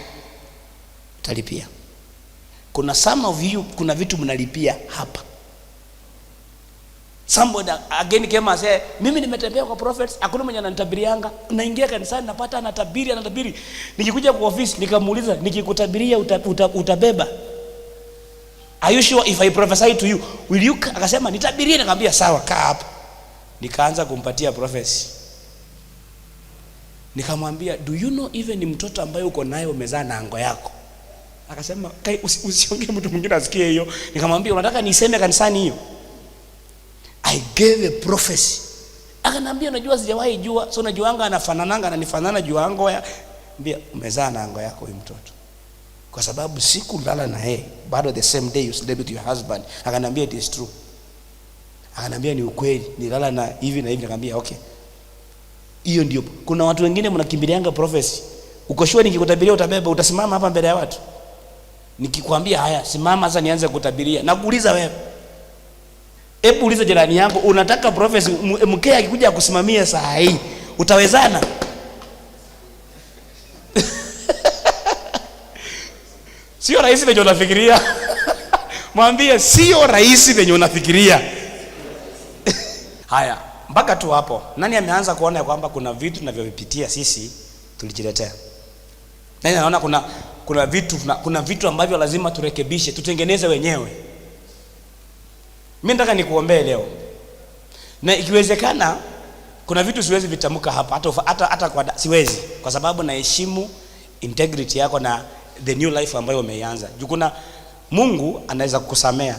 utalipia. Kuna some of you, kuna vitu mnalipia hapa. Somebody again came and said, mimi nimetembea kwa prophets, hakuna mwenye ananitabirianga. Naingia kanisani napata anatabiri. Nikikuja kwa office nikamuuliza, nikikutabiria utabeba? Are you sure if I prophesy to you, will you? Akasema nitabirie. Nikamwambia sawa, kaa hapa. Nikaanza kumpatia prophecy. Nikamwambia, do you know even ni mtoto ambaye uko naye umezaa na ango yako? Akasema kai usiongee mtu mwingine asikie hiyo. Nikamwambia unataka niseme kanisani hiyo? I gave a prophecy. Akanambia unajua sijawahi jua, so unajuanga anafanananga ananifanana juu ango ya. Mbia umezaa na ango yako huyu mtoto. Kwa sababu siku lala na yeye, bado the same day you slept with your husband. Akanambia it is true. Akanambia ni ukweli, nilala na hivi na hivi. Nikamwambia okay. Hiyo ndio. Kuna watu wengine mnakimbilianga prophecy. Uko sure nikikutabiria utabeba, utasimama hapa mbele ya watu? Nikikwambia haya, simama sasa nianze kutabiria. Nakuuliza wewe. Hebu uliza jirani yako, unataka prophecy mkee akikuja kusimamia saa hii, utawezana? Sio rahisi venye unafikiria. Mwambie sio rahisi venye unafikiria. Haya, mpaka tu hapo. Nani ameanza kuona kwamba kuna vitu tunavyovipitia sisi tulijiletea? Nani anaona kuna vitu ambavyo lazima turekebishe, tutengeneze wenyewe? Mimi nataka nikuombee leo. Na ikiwezekana kuna vitu siwezi vitamka hapa, hata kwa siwezi, kwa sababu naheshimu integrity yako na the new life ambayo umeianza. Juu kuna Mungu anaweza kukusamea,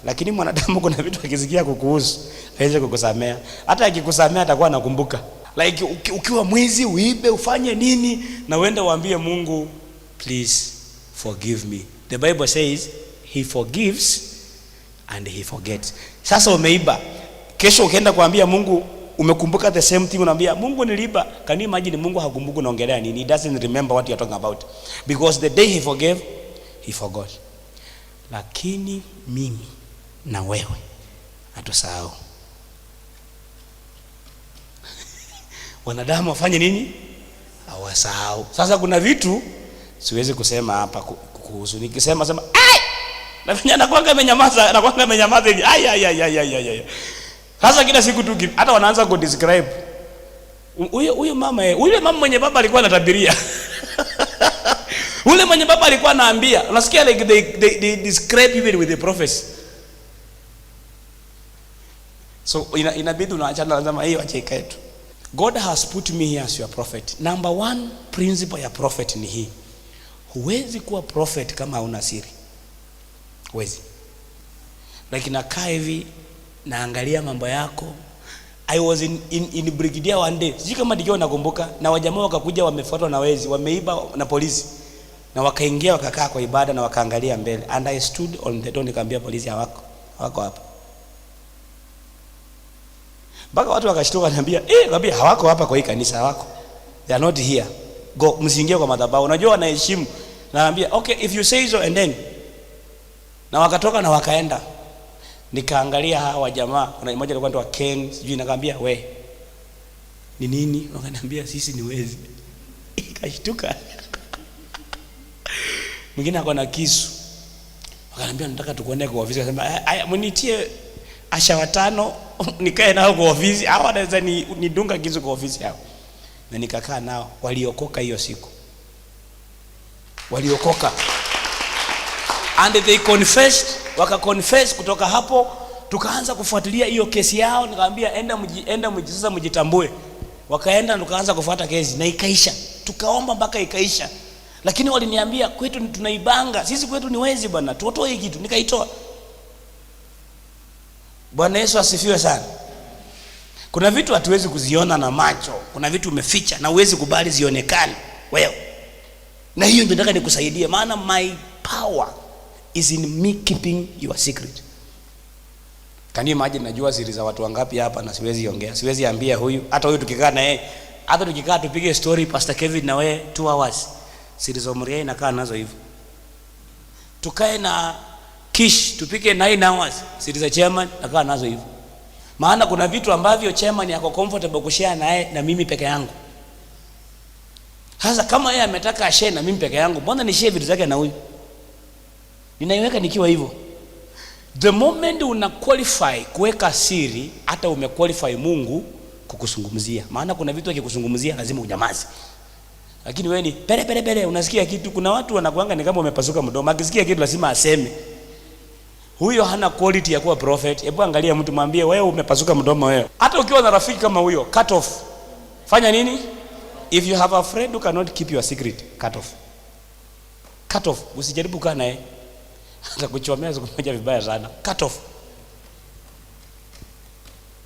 lakini mwanadamu kuna vitu akisikia kukuhusu hawezi kukusamea. Hata akikusamea atakuwa anakumbuka. Like ukiwa mwizi, uibe, ufanye nini, na uende uambie Mungu please forgive me. The Bible says he forgives and he forgets. Sasa umeiba, kesho ukienda kuambia Mungu umekumbuka the same thing, unaambia Mungu niliiba. Can you imagine Mungu hakumbuki unaongelea nini? He doesn't remember what you are talking about, because the day he forgave, he forgot. Lakini mimi na wewe hatusahau. Wanadamu wafanye nini? Hawasahau. Sasa kuna vitu siwezi kusema hapa kuhusu. Nikisema ai! Na vijana nakwanga amenyamaza hivi. Ai. Sasa kila siku tu hata wanaanza ku describe. Huyo mama mwenye baba alikuwa anatabiria. Ule mwenye baba alikuwa anaambia. Unasikia like they describe even with the prophecy. So inabidi unaachana lazima hiyo acheka yetu. God has put me here as your prophet. Number one principle ya prophet ni hii. Huwezi kuwa prophet kama huna siri. Huwezi. Like nakaa hivi naangalia mambo yako. I was in Brigadier one day. Sijui kama ndio nakumbuka, na wajamaa wakakuja wamefuatwa na wezi, wameiba na polisi. Na wakaingia wakakaa kwa ibada na wakaangalia mbele. And I stood on the door nikamwambia polisi hawako hapa. Baka watu wakashtuka niambia, niambia hawako hapa kwa hii kanisa, hawako. They are not here. Go msiingie kwa madhabahu. Unajua wanaheshimu. Naambia okay if you say so, and then na wakatoka na wakaenda. Nikaangalia hawa jamaa, kuna mmoja alikuwa anaitwa Ken, sijui, nikamwambia we ni nini? Wakaniambia sisi ni wezi. Ikashtuka. Mwingine ako na kisu. Wakaniambia nataka tukuone kwa ofisi. Akasema haya mnitie asha watano nikae nao kwa ofisi. Hawa wanaweza nidunga kisu kwa ofisi yao. Na nikakaa nao, waliokoka hiyo siku. Waliokoka. And they confessed, wakaconfess. Kutoka hapo tukaanza kufuatilia hiyo kesi yao. Nikamwambia enda sasa mjitambue. Wakaenda tukaanza kufuata kesi na ikaisha. Tukaomba mpaka ikaisha. Lakini waliniambia kwetu tunaibanga. Sisi kwetu ni wezi bwana. Tuotoe hii kitu. Nikaitoa. Bwana Yesu asifiwe sana. Kuna vitu hatuwezi kuziona na macho. Kuna vitu umeficha na huwezi kubali zionekane wewe. Na hiyo ndio nataka nikusaidie, maana my power is in me keeping your secret. Can you imagine, najua siri za watu wangapi hapa na siwezi ongea. Siwezi ambia huyu. Hata huyu tukikaa na yeye, hata tukikaa tupige story Pastor Kevin na wewe 2 hours. Siri za Muriai inakaa nazo hivyo. Tukae na Kish tupige 9 hours. Siri za chairman nakaa nazo hivyo. Maana kuna vitu ambavyo chairman yako comfortable kushare naye na mimi peke yangu. Sasa kama yeye ametaka share na mimi peke yangu, mbona ni share vitu zake na huyu? Ninaiweka nikiwa hivyo. The moment una qualify kuweka siri, hata umequalify Mungu kukuzungumzia. Maana kuna vitu akikuzungumzia lazima unyamaze. Lakini wewe ni pere unasikia kitu. Kuna watu wanakuanga ni kama umepasuka mdomo. Akisikia kitu lazima aseme. Huyo hana quality ya kuwa prophet. Hebu angalia mtu mwambie wewe umepasuka mdomo wewe. Hata ukiwa na rafiki kama huyo, cut off. Fanya nini? If you have a friend who cannot keep your secret, cut off. Cut off. Usijaribu kukaa naye. Atakuchomea siku moja vibaya sana. Cut off.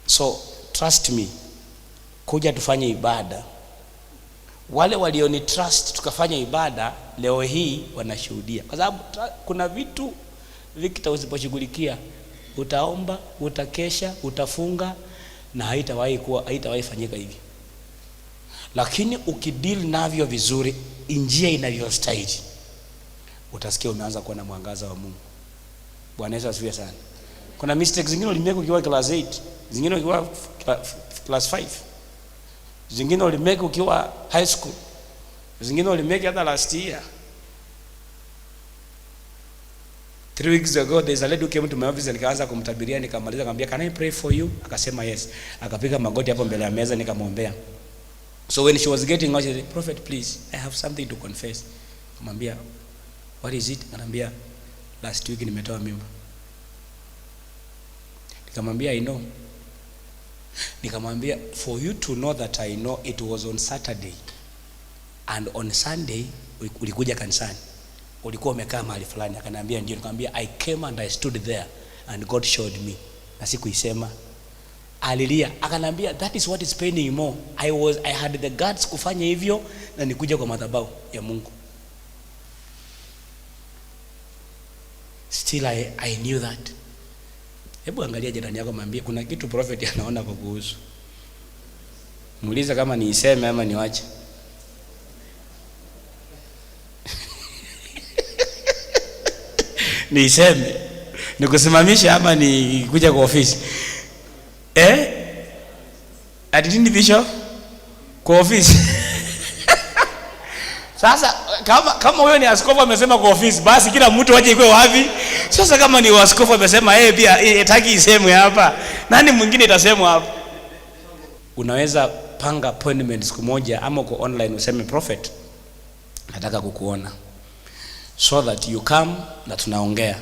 So, trust me. Kuja tufanye ibada. Wale walioni trust tukafanya ibada leo hii wanashuhudia. Kwa sababu kuna vitu Victor usiposhughulikia, utaomba, utakesha, utafunga na haitawahi fanyika hivi. Lakini ukideal navyo vizuri, njia inavyostahili, utasikia umeanza kuona mwangaza wa Mungu. Bwana Yesu asifiwe sana. Kuna mistakes zingine ulimeka ukiwa class 8, zingine ukiwa class 5. Zingine ulimeka ukiwa high school. Zingine ulimeka hata last year. 3 weeks ago there's a lady who came to my office, nikaanza kumtabiria, nikamaliza akamwambia can I pray for you? Akasema yes. Akapiga magoti hapo mbele ya meza, nikamwombea. So when she was getting out, she said, "Prophet, please, I have something to confess." Akamwambia, "What is it?" Anambia, "Last week nimetoa mimba." Nikamwambia, "I know." Nikamwambia, "For you to know that I know, it was on Saturday and on Sunday ulikuja kanisani. Ulikuwa umekaa mahali fulani." Akaniambia, "Ndio." Nikamwambia, "I came and I stood there and God showed me." Na sikuisema. Alilia. Akaniambia, "That is what is paining more. I had the guts kufanya hivyo na nikuja kwa madhabahu ya Mungu. Still I knew that." Hebu angalia jirani yako, mwambie kuna kitu prophet anaona kukuhusu. Muulize kama niiseme ama niwache. Niiseme, nikusimamisha ama nikuja kwa ofisi? Atitini bishop kwa ofisi. Sasa kama wewe ni askofu amesema kwa ofisi, basi kila mtu aje ikuwe wapi? Sasa kama ni askofu amesema pia hataki isemwe hapa, nani mwingine itasemwa hapa? Unaweza panga appointment siku moja ama uko online useme, "Prophet, nataka kukuona." So that you come na tunaongea.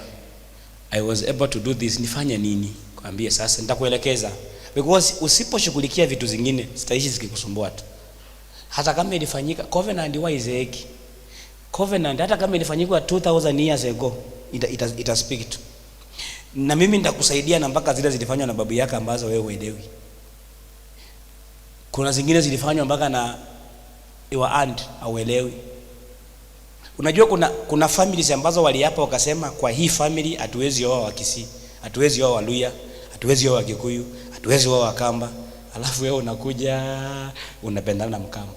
I was able to do this, nifanye nini? Kwambie sasa nitakuelekeza. Because usiposhughulikia vitu zingine zitaishi zikikusumbua tu. Hata kama ilifanyika covenant waizeeki. Covenant hata kama ilifanyika 2000 years ago, ita speak to. Na mimi nitakusaidia na mpaka zile zilifanywa na babu yako ambazo wewe uelewi. Kuna zingine zilifanywa mpaka na your aunt auelewi. Unajua kuna families ambazo waliapa wakasema kwa hii family hatuwezi oa wa Kisii, hatuwezi oa wa Luya, hatuwezi oa wa Kikuyu, hatuwezi oa wa Kamba. Alafu wewe unakuja unapendana na Mkamba.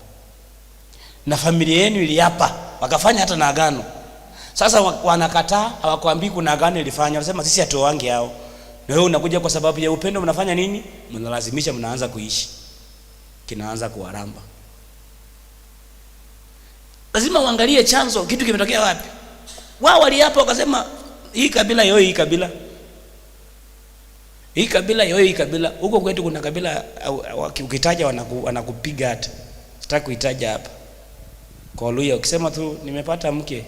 Na familia yenu iliapa, wakafanya hata na agano. Sasa wanakataa, hawakuambii kuna agano ilifanywa. Wanasema sisi hatuoangi hao. Na wewe unakuja kwa sababu ya upendo, mnafanya nini? Mnalazimisha, mnaanza kuishi. Kinaanza kuwaramba. Lazima uangalie chanzo, kitu kimetokea wapi. Wao waliapa wakasema hii kabila yoyo hii kabila. Hii kabila yoyo hii kabila. Huko kwetu kuna kabila ukitaja wanakupiga hata. Sitaki kuitaja hapa. Kwa Luya ukisema tu nimepata mke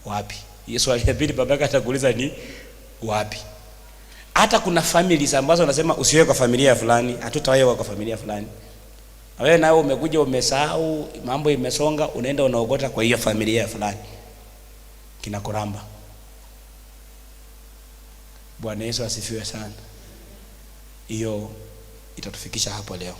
wapi? Yesu aliyepili babaka atakuuliza ni wapi? Hata kuna families ambazo wanasema usiwe kwa familia fulani, hatutawewe kwa familia fulani. Wewe nao umekuja umesahau, mambo imesonga, unaenda unaogota kwa hiyo familia fulani. Kinakuramba. Bwana Yesu asifiwe sana. Hiyo itatufikisha hapo leo.